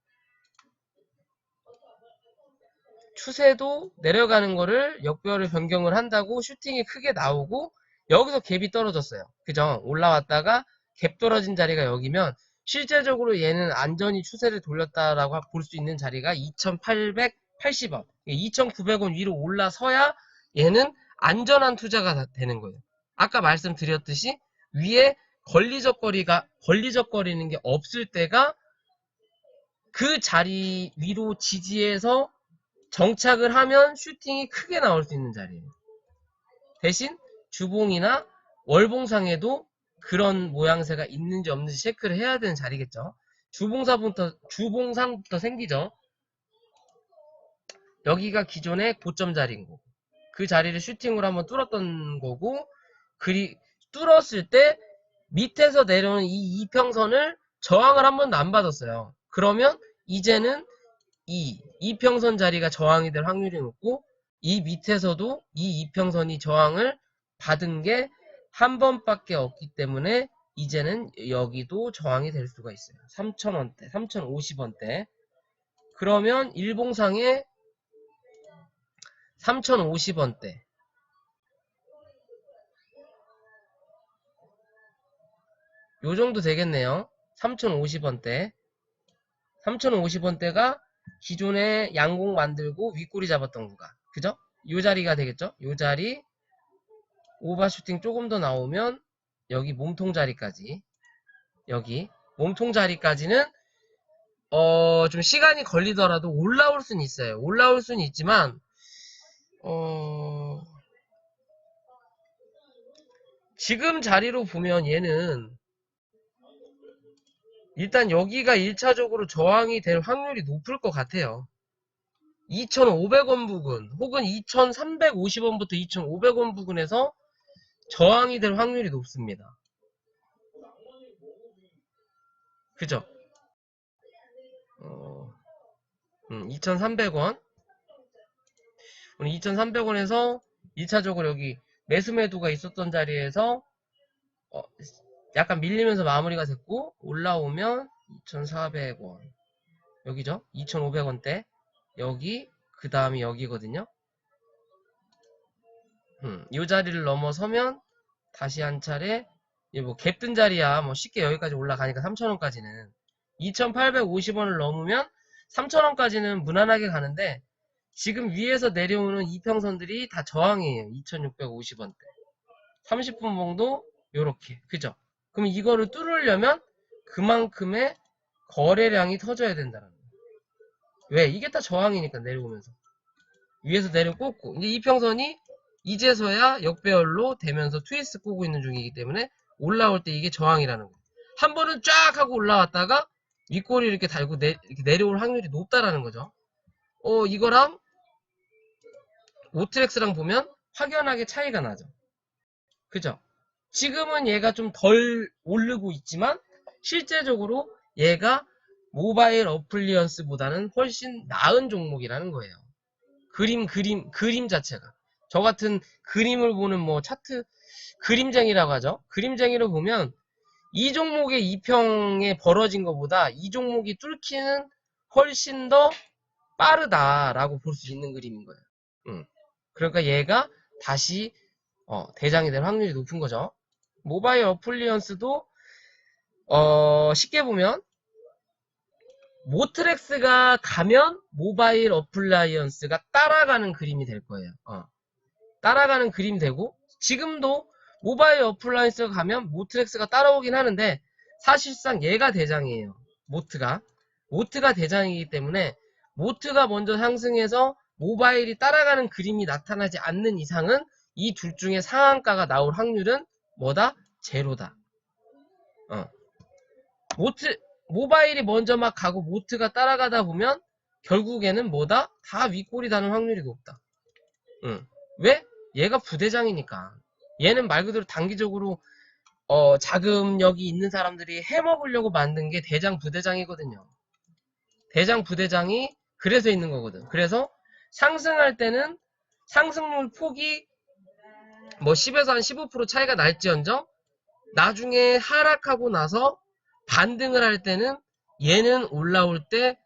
추세도 내려가는 거를 역별을 변경을 한다고 슈팅이 크게 나오고 여기서 갭이 떨어졌어요. 그죠? 올라왔다가 갭 떨어진 자리가 여기면 실제적으로 얘는 안전히 추세를 돌렸다라고 볼 수 있는 자리가 2,880원, 2,900원 위로 올라서야 얘는 안전한 투자가 되는 거예요. 아까 말씀드렸듯이 위에 걸리적거리는 게 없을 때가 그 자리 위로 지지해서 정착을 하면 슈팅이 크게 나올 수 있는 자리예요. 대신 주봉이나 월봉상에도 그런 모양새가 있는지 없는지 체크를 해야 되는 자리겠죠. 주봉상부터 생기죠. 여기가 기존의 고점 자리인 거고 그 자리를 슈팅으로 한번 뚫었던 거고 뚫었을 때 밑에서 내려오는 이 이평선을 저항을 한 번도 안 받았어요. 그러면 이제는 이 이평선 자리가 저항이 될 확률이 높고 이 밑에서도 이 이평선이 저항을 받은 게 한 번밖에 없기 때문에 이제는 여기도 저항이 될 수가 있어요. 3,000원대, 3,050원대. 그러면 일봉상에 3050원대. 요 정도 되겠네요. 3050원대. 3050원대가 기존에 양공 만들고 윗꼬리 잡았던 구간. 그죠? 요 자리가 되겠죠? 요 자리. 오버슈팅 조금 더 나오면 여기 몸통 자리까지. 여기. 몸통 자리까지는 좀 시간이 걸리더라도 올라올 수는 있어요. 올라올 수는 있지만 지금 자리로 보면 얘는 일단 여기가 1차적으로 저항이 될 확률이 높을 것 같아요. 2,500원 부근 혹은 2,350원부터 2,500원 부근에서 저항이 될 확률이 높습니다. 그죠? 2,300원. 오늘 2,300원에서 1차적으로 여기 매수매도가 있었던 자리에서 약간 밀리면서 마무리가 됐고 올라오면 2,400원. 여기죠? 2,500원대. 여기 그 다음이 여기거든요. 이 자리를 넘어서면 다시 한 차례 뭐 갭뜬 자리야 뭐 쉽게 여기까지 올라가니까 3,000원까지는 2,850원을 넘으면 3,000원까지는 무난하게 가는데 지금 위에서 내려오는 이평선들이 다 저항이에요. 2,650원대 30분 봉도 요렇게 그죠? 그럼 이거를 뚫으려면 그만큼의 거래량이 터져야 된다는 거예요. 왜? 이게 다 저항이니까 내려오면서 위에서 내려 꽂고 이제 이평선이 이제서야 역배열로 되면서 트위스트 꼬고 있는 중이기 때문에 올라올 때 이게 저항이라는 거예요. 한 번은 쫙 하고 올라왔다가 윗꼬리 이렇게 달고 이렇게 내려올 확률이 높다라는 거죠. 이거랑 오트렉스랑 보면 확연하게 차이가 나죠. 그죠? 지금은 얘가 좀 덜 오르고 있지만 실제적으로 얘가 모바일 어플리언스보다는 훨씬 나은 종목이라는 거예요. 그림 자체가. 저 같은 그림을 보는 뭐 차트, 그림쟁이라고 하죠. 그림쟁이로 보면 이 종목의 2평에 벌어진 것보다 이 종목이 뚫기는 훨씬 더 빠르다라고 볼 수 있는 그림인 거예요. 그러니까 얘가 다시 대장이 될 확률이 높은 거죠. 모바일 어플리언스도 쉽게 보면 모트렉스가 가면 모바일 어플라이언스가 따라가는 그림이 될 거예요. 따라가는 그림이 되고 지금도 모바일 어플라이언스가 가면 모트렉스가 따라오긴 하는데 사실상 얘가 대장이에요. 모트가 대장이기 때문에 모트가 먼저 상승해서 모바일이 따라가는 그림이 나타나지 않는 이상은 이 둘 중에 상한가가 나올 확률은 뭐다? 제로다. 모바일이 먼저 막 가고 모트가 따라가다 보면 결국에는 뭐다? 다 윗골이 다는 확률이 높다. 왜? 얘가 부대장이니까. 얘는 말 그대로 단기적으로 자금력이 있는 사람들이 해먹으려고 만든 게 대장 부대장이거든요. 대장 부대장이 그래서 있는 거거든. 그래서 상승할 때는 상승률 폭이 뭐 10에서 한 15% 차이가 날지언정 나중에 하락하고 나서 반등을 할 때는 얘는 올라올 때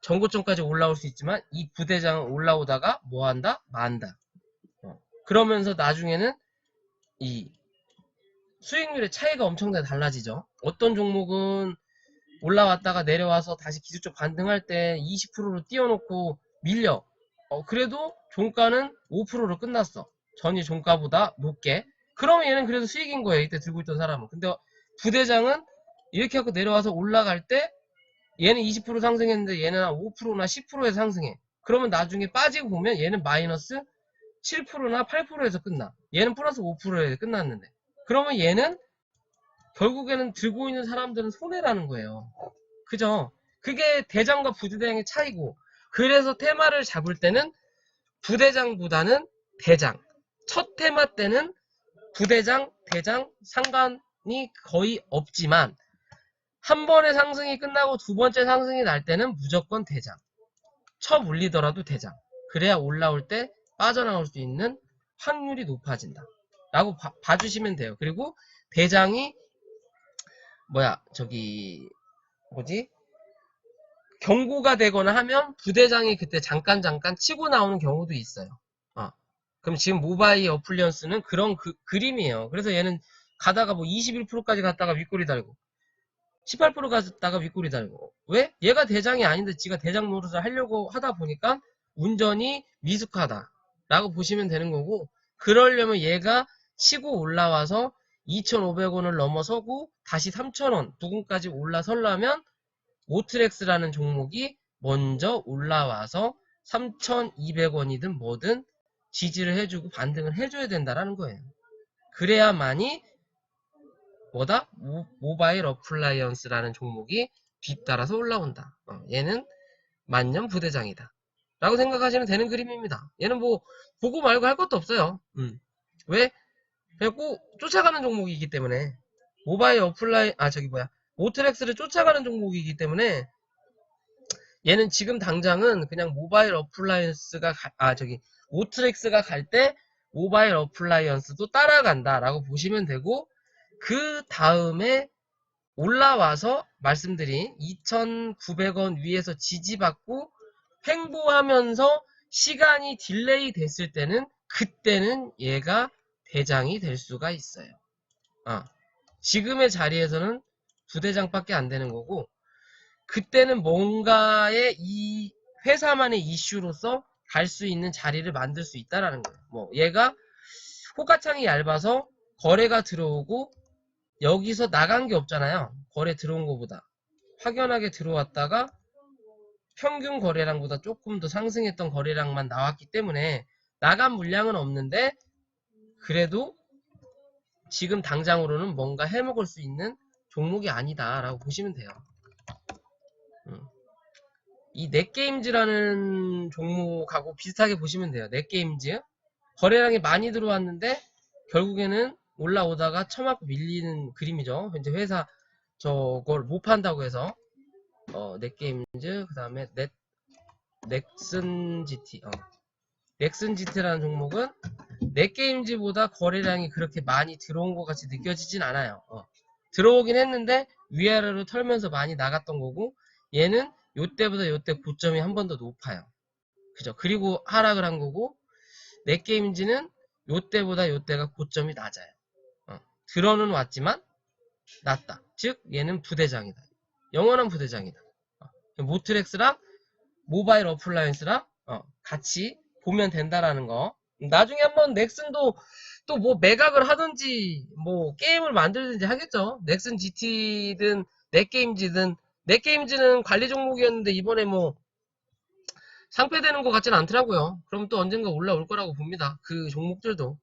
전고점까지 올라올 수 있지만 이 부대장은 올라오다가 뭐한다? 만다. 그러면서 나중에는 이 수익률의 차이가 엄청나게 달라지죠. 어떤 종목은 올라왔다가 내려와서 다시 기술적 반등할 때 20%로 띄워놓고 밀려. 그래도 종가는 5%로 끝났어. 전일 종가보다 높게. 그러면 얘는 그래도 수익인 거예요. 이때 들고 있던 사람은. 근데 부대장은 이렇게 하고 내려와서 올라갈 때 얘는 20% 상승했는데 얘는 한 5%나 10%에서 상승해. 그러면 나중에 빠지고 보면 얘는 마이너스 7%나 8%에서 끝나. 얘는 플러스 5%에서 끝났는데. 그러면 얘는 결국에는 들고 있는 사람들은 손해라는 거예요. 그죠? 그게 대장과 부대장의 차이고, 그래서 테마를 잡을 때는 부대장보다는 대장. 첫 테마 때는 부대장, 대장 상관이 거의 없지만 한 번의 상승이 끝나고 두 번째 상승이 날 때는 무조건 대장. 쳐 물리더라도 대장. 그래야 올라올 때 빠져나올 수 있는 확률이 높아진다. 라고 봐주시면 돼요. 그리고 대장이 경고가 되거나 하면 부대장이 그때 잠깐 치고 나오는 경우도 있어요. 그럼 지금 모바일 어플리언스는 그런 그림이에요. 그래서 얘는 가다가 뭐 21%까지 갔다가 윗꼬리 달고 18% 갔다가 윗꼬리 달고. 왜? 얘가 대장이 아닌데 지가 대장 노릇을 하려고 하다 보니까 운전이 미숙하다 라고 보시면 되는 거고, 그러려면 얘가 치고 올라와서 2,500원을 넘어서고 다시 3,000원 부근까지 올라서려면 모트렉스라는 종목이 먼저 올라와서 3,200원이든 뭐든 지지를 해주고 반등을 해줘야 된다라는 거예요. 그래야만이 뭐다? 모바일 어플라이언스라는 종목이 뒤따라서 올라온다. 얘는 만년 부대장이다 라고 생각하시면 되는 그림입니다. 얘는 뭐 보고 말고 할 것도 없어요. 왜? 그냥 꼭 쫓아가는 종목이기 때문에, 모바일 어플라이 모트렉스를 쫓아가는 종목이기 때문에 얘는 지금 당장은 그냥 모바일 어플라이언스가 모트렉스가 갈 때 모바일 어플라이언스도 따라간다 라고 보시면 되고, 그 다음에 올라와서 말씀드린 2,900원 위에서 지지받고 횡보하면서 시간이 딜레이 됐을 때는, 그때는 얘가 대장이 될 수가 있어요. 지금의 자리에서는 부대장밖에 안 되는 거고, 그때는 뭔가의 이 회사만의 이슈로서 갈 수 있는 자리를 만들 수 있다라는 거예요. 뭐 얘가 호가창이 얇아서 거래가 들어오고 여기서 나간 게 없잖아요. 거래 들어온 것보다 확연하게 들어왔다가 평균 거래량보다 조금 더 상승했던 거래량만 나왔기 때문에 나간 물량은 없는데, 그래도 지금 당장으로는 뭔가 해먹을 수 있는 종목이 아니다 라고 보시면 돼요. 이 넷게임즈라는 종목하고 비슷하게 보시면 돼요. 넷게임즈 거래량이 많이 들어왔는데 결국에는 올라오다가 처맞고 밀리는 그림이죠. 이제 회사 저걸 못 판다고 해서 넷게임즈, 그 다음에 넥슨 GT 넥슨 GT라는 종목은 넷게임즈보다 거래량이 그렇게 많이 들어온 것 같이 느껴지진 않아요. 들어오긴 했는데 위아래로 털면서 많이 나갔던 거고, 얘는 요때보다 요때 고점이 한 번 더 높아요. 그죠? 그리고 하락을 한 거고, 넷게임즈는 요때보다 요때가 고점이 낮아요. 들어는 왔지만 낮다. 즉 얘는 부대장이다. 영원한 부대장이다. 모트렉스랑 모바일 어플라이언스랑 같이 보면 된다라는 거. 나중에 한번 넥슨도 또 뭐 매각을 하든지 뭐 게임을 만들든지 하겠죠. 넥슨 GT든 넷게임즈든. 넷게임즈는 관리 종목이었는데 이번에 뭐 상폐되는 것 같지는 않더라고요. 그럼 또 언젠가 올라올 거라고 봅니다. 그 종목들도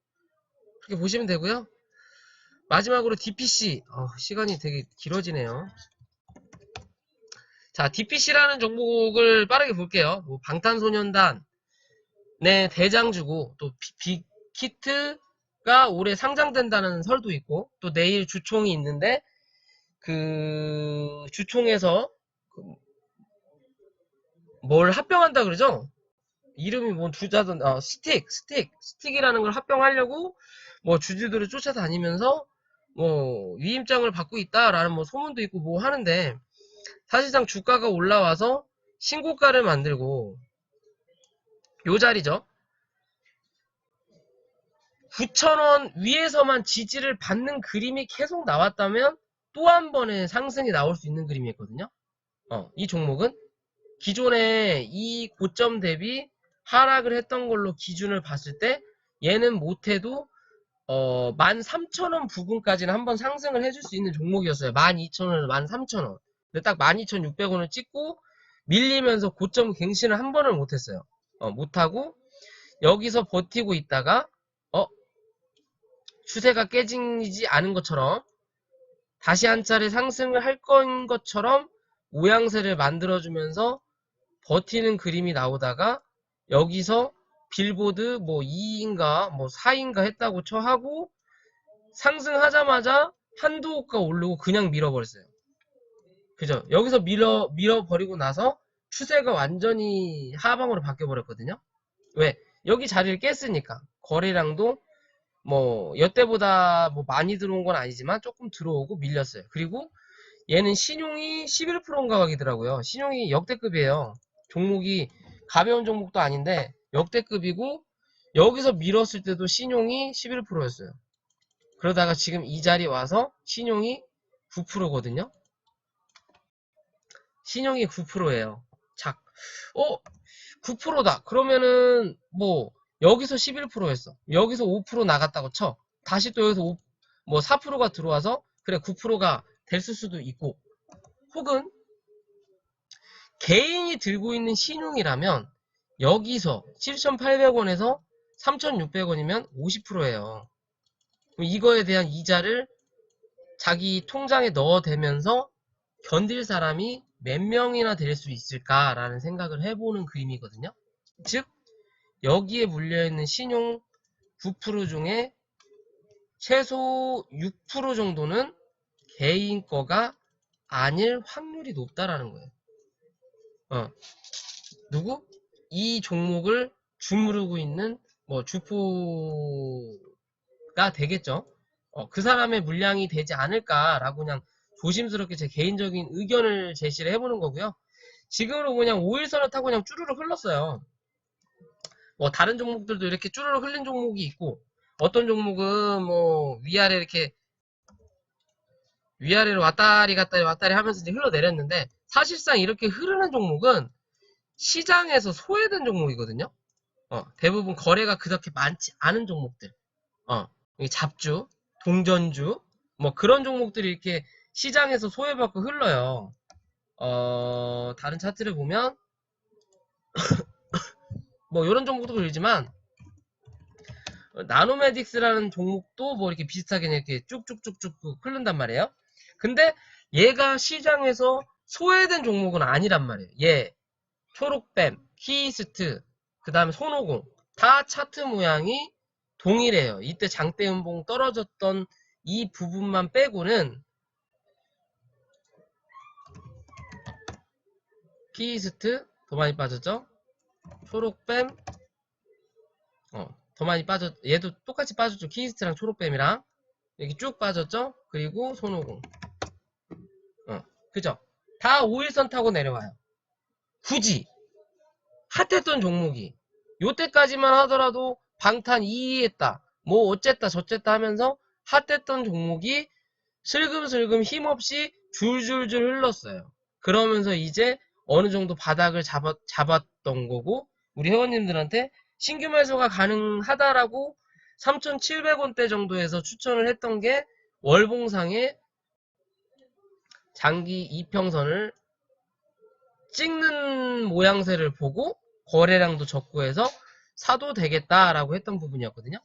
그렇게 보시면 되고요. 마지막으로 DPC. 시간이 되게 길어지네요. 자, DPC라는 종목을 빠르게 볼게요. 뭐 방탄소년단의 대장주고, 또 빅히트가 올해 상장된다는 설도 있고, 또 내일 주총이 있는데 그 주총에서 뭘 합병한다 그러죠? 이름이 뭔 두자든 스틱이라는 걸 합병하려고 뭐 주주들을 쫓아다니면서 뭐 위임장을 받고 있다라는 뭐 소문도 있고 뭐 하는데, 사실상 주가가 올라와서 신고가를 만들고 요 자리죠. 9,000원 위에서만 지지를 받는 그림이 계속 나왔다면 또 한 번의 상승이 나올 수 있는 그림이었거든요. 이 종목은 기존에 이 고점 대비 하락을 했던 걸로 기준을 봤을 때 얘는 못해도 13,000원 부근까지는 한번 상승을 해줄 수 있는 종목이었어요. 12,000원, 13,000원. 근데 딱 12,600원을 찍고 밀리면서 고점 갱신을 한 번을 못했어요. 못하고 여기서 버티고 있다가 추세가 깨지지 않은 것처럼 다시 한 차례 상승을 할 건 것처럼 모양새를 만들어주면서 버티는 그림이 나오다가 여기서 빌보드 뭐 2인가 뭐 4인가 했다고 쳐하고 상승하자마자 한두 호가 오르고 그냥 밀어버렸어요. 그죠? 여기서 밀어버리고 나서 추세가 완전히 하방으로 바뀌어버렸거든요. 왜? 여기 자리를 깼으니까. 거래량도 뭐 여태보다 뭐 많이 들어온 건 아니지만 조금 들어오고 밀렸어요. 그리고 얘는 신용이 11%인가 하더라고요. 신용이 역대급이에요. 종목이 가벼운 종목도 아닌데 역대급이고, 여기서 밀었을 때도 신용이 11%였어요. 그러다가 지금 이 자리에 와서 신용이 9%거든요. 신용이 9%예요. 자, 9%다. 그러면은 뭐 여기서 11%였어. 여기서 5% 나갔다고 쳐. 다시 또 여기서 4%가 들어와서 그래 9%가 됐을 수도 있고, 혹은 개인이 들고 있는 신용이라면 여기서 7,800원에서 3,600원이면 50%예요. 이거에 대한 이자를 자기 통장에 넣어대면서 견딜 사람이 몇 명이나 될 수 있을까라는 생각을 해보는 그림이거든요. 즉 여기에 물려있는 신용 9% 중에 최소 6% 정도는 개인 거가 아닐 확률이 높다라는 거예요. 누구? 이 종목을 주무르고 있는 주포가 되겠죠. 그 사람의 물량이 되지 않을까라고 그냥 조심스럽게 제 개인적인 의견을 제시를 해보는 거고요. 지금으로 그냥 5일선을 타고 그냥 쭈르륵 흘렀어요. 다른 종목들도 이렇게 쭈르륵 흘린 종목이 있고, 어떤 종목은 위아래 이렇게 위아래로 왔다리 갔다리 왔다리 하면서 이제 흘러내렸는데, 사실상 이렇게 흐르는 종목은 시장에서 소외된 종목이거든요. 대부분 거래가 그렇게 많지 않은 종목들, 잡주, 동전주, 그런 종목들이 이렇게 시장에서 소외받고 흘러요. 다른 차트를 보면 이런 종목도 그러지만 나노메딕스라는 종목도 이렇게 비슷하게 이렇게 쭉쭉쭉쭉 흐른단 말이에요. 근데 얘가 시장에서 소외된 종목은 아니란 말이에요. 얘 초록뱀, 키이스트, 그 다음에 손오공 다 차트 모양이 동일해요. 이때 장대음봉 떨어졌던 이 부분만 빼고는 키이스트 더 많이 빠졌죠? 초록뱀 더 많이 얘도 똑같이 빠졌죠. 키이스트랑 초록뱀이랑 여기 쭉 빠졌죠? 그리고 손오공 그죠? 다 5일선 타고 내려와요. 굳이 핫했던 종목이 요때까지만 하더라도 방탄 2위 했다, 어쨌다 저쨌다 하면서 핫했던 종목이 슬금슬금 힘없이 줄줄줄 흘렀어요. 그러면서 이제 어느 정도 바닥을 잡았던 거고, 우리 회원님들한테 신규 매수가 가능하다라고 3,700원대 정도에서 추천을 했던 게 월봉상의 장기 이평선을 찍는 모양새를 보고 거래량도 적고 해서 사도 되겠다라고 했던 부분이었거든요.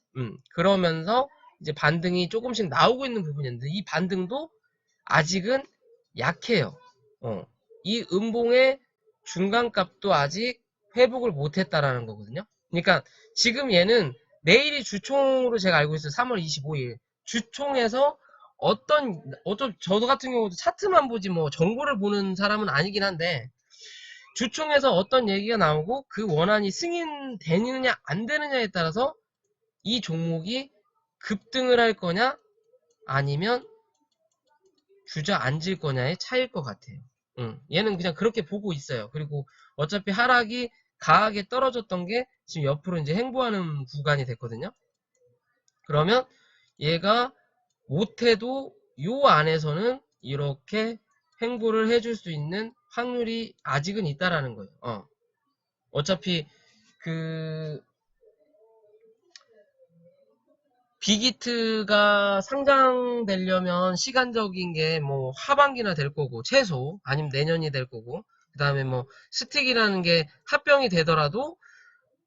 그러면서 이제 반등이 조금씩 나오고 있는 부분이었는데, 이 반등도 아직은 약해요. 이 음봉의 중간값도 아직 회복을 못했다라는 거거든요. 그러니까 지금 얘는 내일이 주총으로 제가 알고 있어요. 3월 25일 주총에서 저도 같은 경우도 차트만 보지 정보를 보는 사람은 아니긴 한데, 주총에서 어떤 얘기가 나오고 그 원안이 승인되느냐 안 되느냐에 따라서 이 종목이 급등을 할 거냐 아니면 주저앉을 거냐의 차이일 것 같아요. 얘는 그냥 그렇게 보고 있어요. 그리고 어차피 하락이 강하게 떨어졌던 게 지금 옆으로 이제 횡보하는 구간이 됐거든요. 그러면 얘가 못해도 요 안에서는 이렇게 횡보를 해줄 수 있는 확률이 아직은 있다라는 거예요. 어차피 빅히트가 상장되려면 시간적인 게 하반기나 될 거고, 최소 아니면 내년이 될 거고, 그 다음에 스틱이라는 게 합병이 되더라도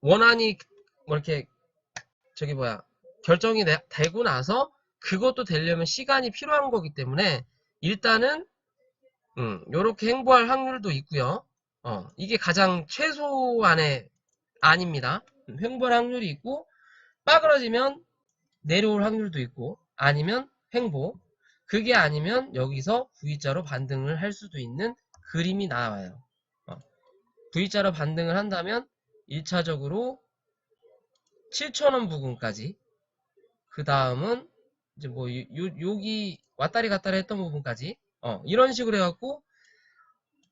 원안이 이렇게 결정이 되고 나서 그것도 되려면 시간이 필요한 거기 때문에 일단은 요렇게 횡보할 확률도 있고요. 이게 가장 최소한의 아닙니다. 횡보할 확률이 있고, 빠그러지면 내려올 확률도 있고, 아니면 횡보, 그게 아니면 여기서 V자로 반등을 할 수도 있는 그림이 나와요. V자로 반등을 한다면 1차적으로 7,000원 부분까지, 그 다음은 이제 여기 왔다리 갔다리 했던 부분까지 이런 식으로 해갖고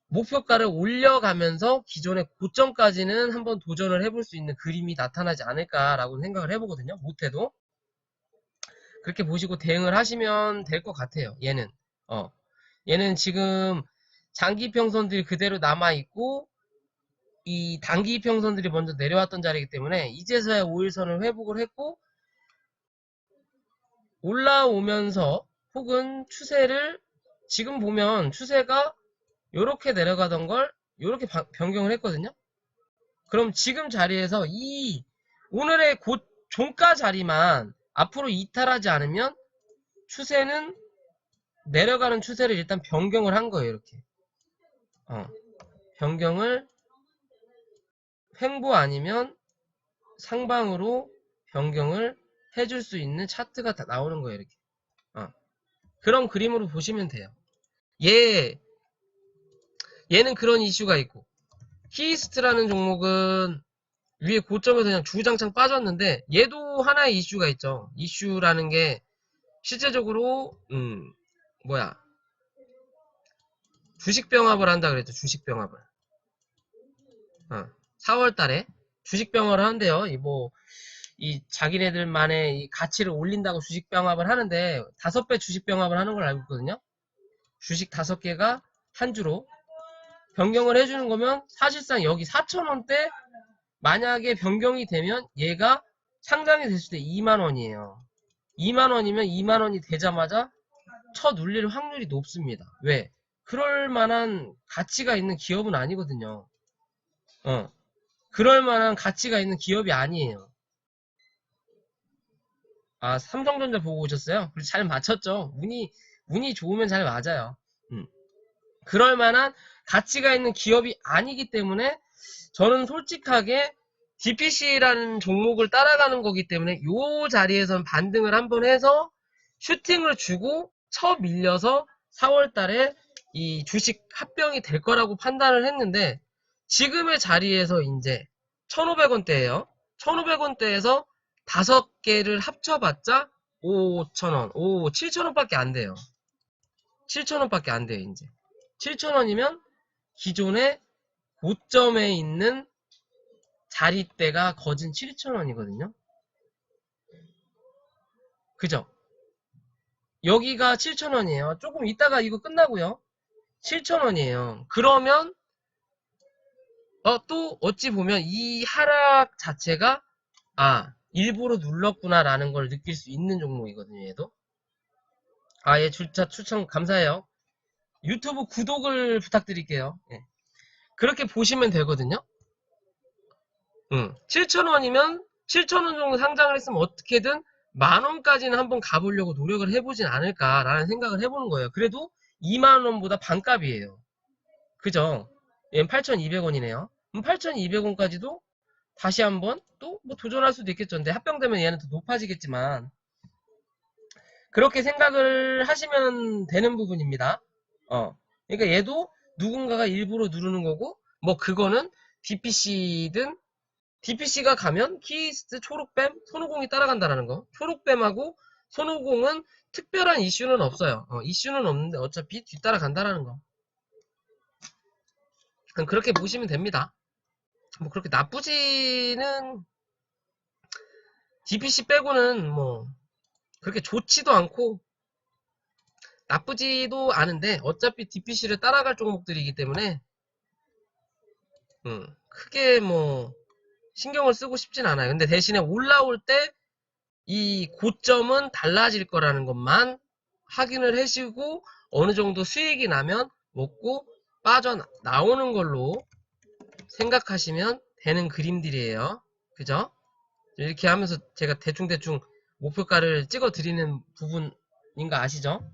목표가를 올려가면서 기존의 고점까지는 한번 도전을 해볼 수 있는 그림이 나타나지 않을까라고 생각을 해보거든요. 못해도. 그렇게 보시고 대응을 하시면 될 것 같아요. 얘는 지금 장기 평선들이 그대로 남아있고, 이 단기 평선들이 먼저 내려왔던 자리이기 때문에 이제서야 5일선을 회복을 했고, 올라오면서 혹은 추세를 지금 보면 추세가 요렇게 내려가던 걸 요렇게 변경을 했거든요. 그럼 지금 자리에서 이 오늘의 종가 자리만 앞으로 이탈하지 않으면 추세는 내려가는 추세를 일단 변경을 한 거예요. 이렇게 변경을 횡보 아니면 상방으로 변경을 해줄 수 있는 차트가 다 나오는 거예요. 이렇게 그런 그림으로 보시면 돼요. 얘는 그런 이슈가 있고, 키이스트라는 종목은 위에 고점에서 그냥 주구장창 빠졌는데 얘도 하나의 이슈가 있죠. 이슈라는 게 실제적으로 주식병합을 한다 그랬죠. 주식병합을 4월달에 주식병합을 하는데요. 이 자기네들만의 이 가치를 올린다고 주식병합을 하는데 5배 주식병합을 하는 걸 알고 있거든요. 주식 5개가 한 주로 변경을 해주는 거면 사실상 여기 4,000원대 만약에 변경이 되면 얘가 상장이 됐을 때 2만원이에요. 2만원이면 2만원이 되자마자 쳐눌릴 확률이 높습니다. 왜? 그럴 만한 가치가 있는 기업은 아니거든요. 그럴 만한 가치가 있는 기업이 아니에요. 삼성전자 보고 오셨어요? 그래서 잘 맞췄죠. 운이 좋으면 잘 맞아요. 그럴 만한 가치가 있는 기업이 아니기 때문에 저는 솔직하게 DPC라는 종목을 따라가는 거기 때문에 요 자리에선 반등을 한번 해서 슈팅을 주고 밀려서 4월달에 이 주식 합병이 될 거라고 판단을 했는데, 지금의 자리에서 이제 1,500원대예요. 1,500원대에서 5개를 합쳐봤자 5,000원, 7,000원밖에 안 돼요. 7,000원밖에 안 돼요. 이제 7,000원이면 기존의 고점에 있는 자리대가 거진 7,000원이거든요. 그죠? 여기가 7,000원이에요. 조금 이따가 이거 끝나고요. 7,000원이에요. 그러면 또 어찌 보면 이 하락 자체가 일부러 눌렀구나 라는 걸 느낄 수 있는 종목이거든요. 얘도. 얘 추천 감사해요. 유튜브 구독을 부탁드릴게요. 예. 그렇게 보시면 되거든요. 7,000원이면 7,000원 정도 상장을 했으면 어떻게든 만원까지는 한번 가보려고 노력을 해보진 않을까라는 생각을 해보는 거예요. 그래도 2만원보다 반값이에요. 그죠? 얘는 8,200원이네요. 그럼 8,200원까지도 다시 한번 또 뭐 도전할 수도 있겠죠. 근데 합병되면 얘는 더 높아지겠지만, 그렇게 생각을 하시면 되는 부분입니다. 그러니까 얘도 누군가가 일부러 누르는 거고, 뭐 그거는 DPC가 가면 키이스트, 초록뱀, 손오공이 따라간다라는 거. 초록뱀하고 손오공은 특별한 이슈는 없어요. 이슈는 없는데 어차피 뒤따라간다라는 거. 그렇게 보시면 됩니다. 뭐 그렇게 나쁘지는, DPC 빼고는 뭐 그렇게 좋지도 않고 나쁘지도 않은데 어차피 DPC를 따라갈 종목들이기 때문에 크게 뭐 신경을 쓰고 싶진 않아요. 근데 대신에 올라올 때 이 고점은 달라질 거라는 것만 확인을 하시고 어느 정도 수익이 나면 먹고 빠져나오는 걸로 생각하시면 되는 그림들이에요. 그죠? 이렇게 하면서 제가 대충대충 목표가를 찍어 드리는 부분인 거 아시죠?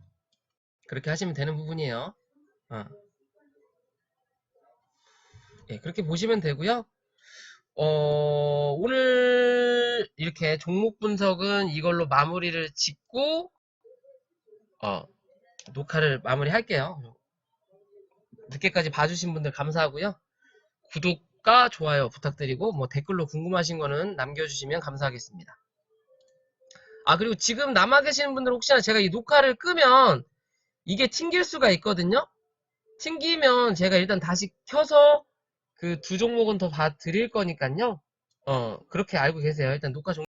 그렇게 하시면 되는 부분이에요. 예, 그렇게 보시면 되고요. 오늘 이렇게 종목 분석은 이걸로 마무리를 짓고 녹화를 마무리할게요. 늦게까지 봐주신 분들 감사하고요. 구독과 좋아요 부탁드리고 뭐 댓글로 궁금하신 거는 남겨주시면 감사하겠습니다. 그리고 지금 남아 계시는 분들 혹시나 제가 이 녹화를 끄면 이게 튕길 수가 있거든요. 튕기면 제가 일단 다시 켜서 그 두 종목은 더 봐드릴 거니까요. 그렇게 알고 계세요. 일단 녹화 종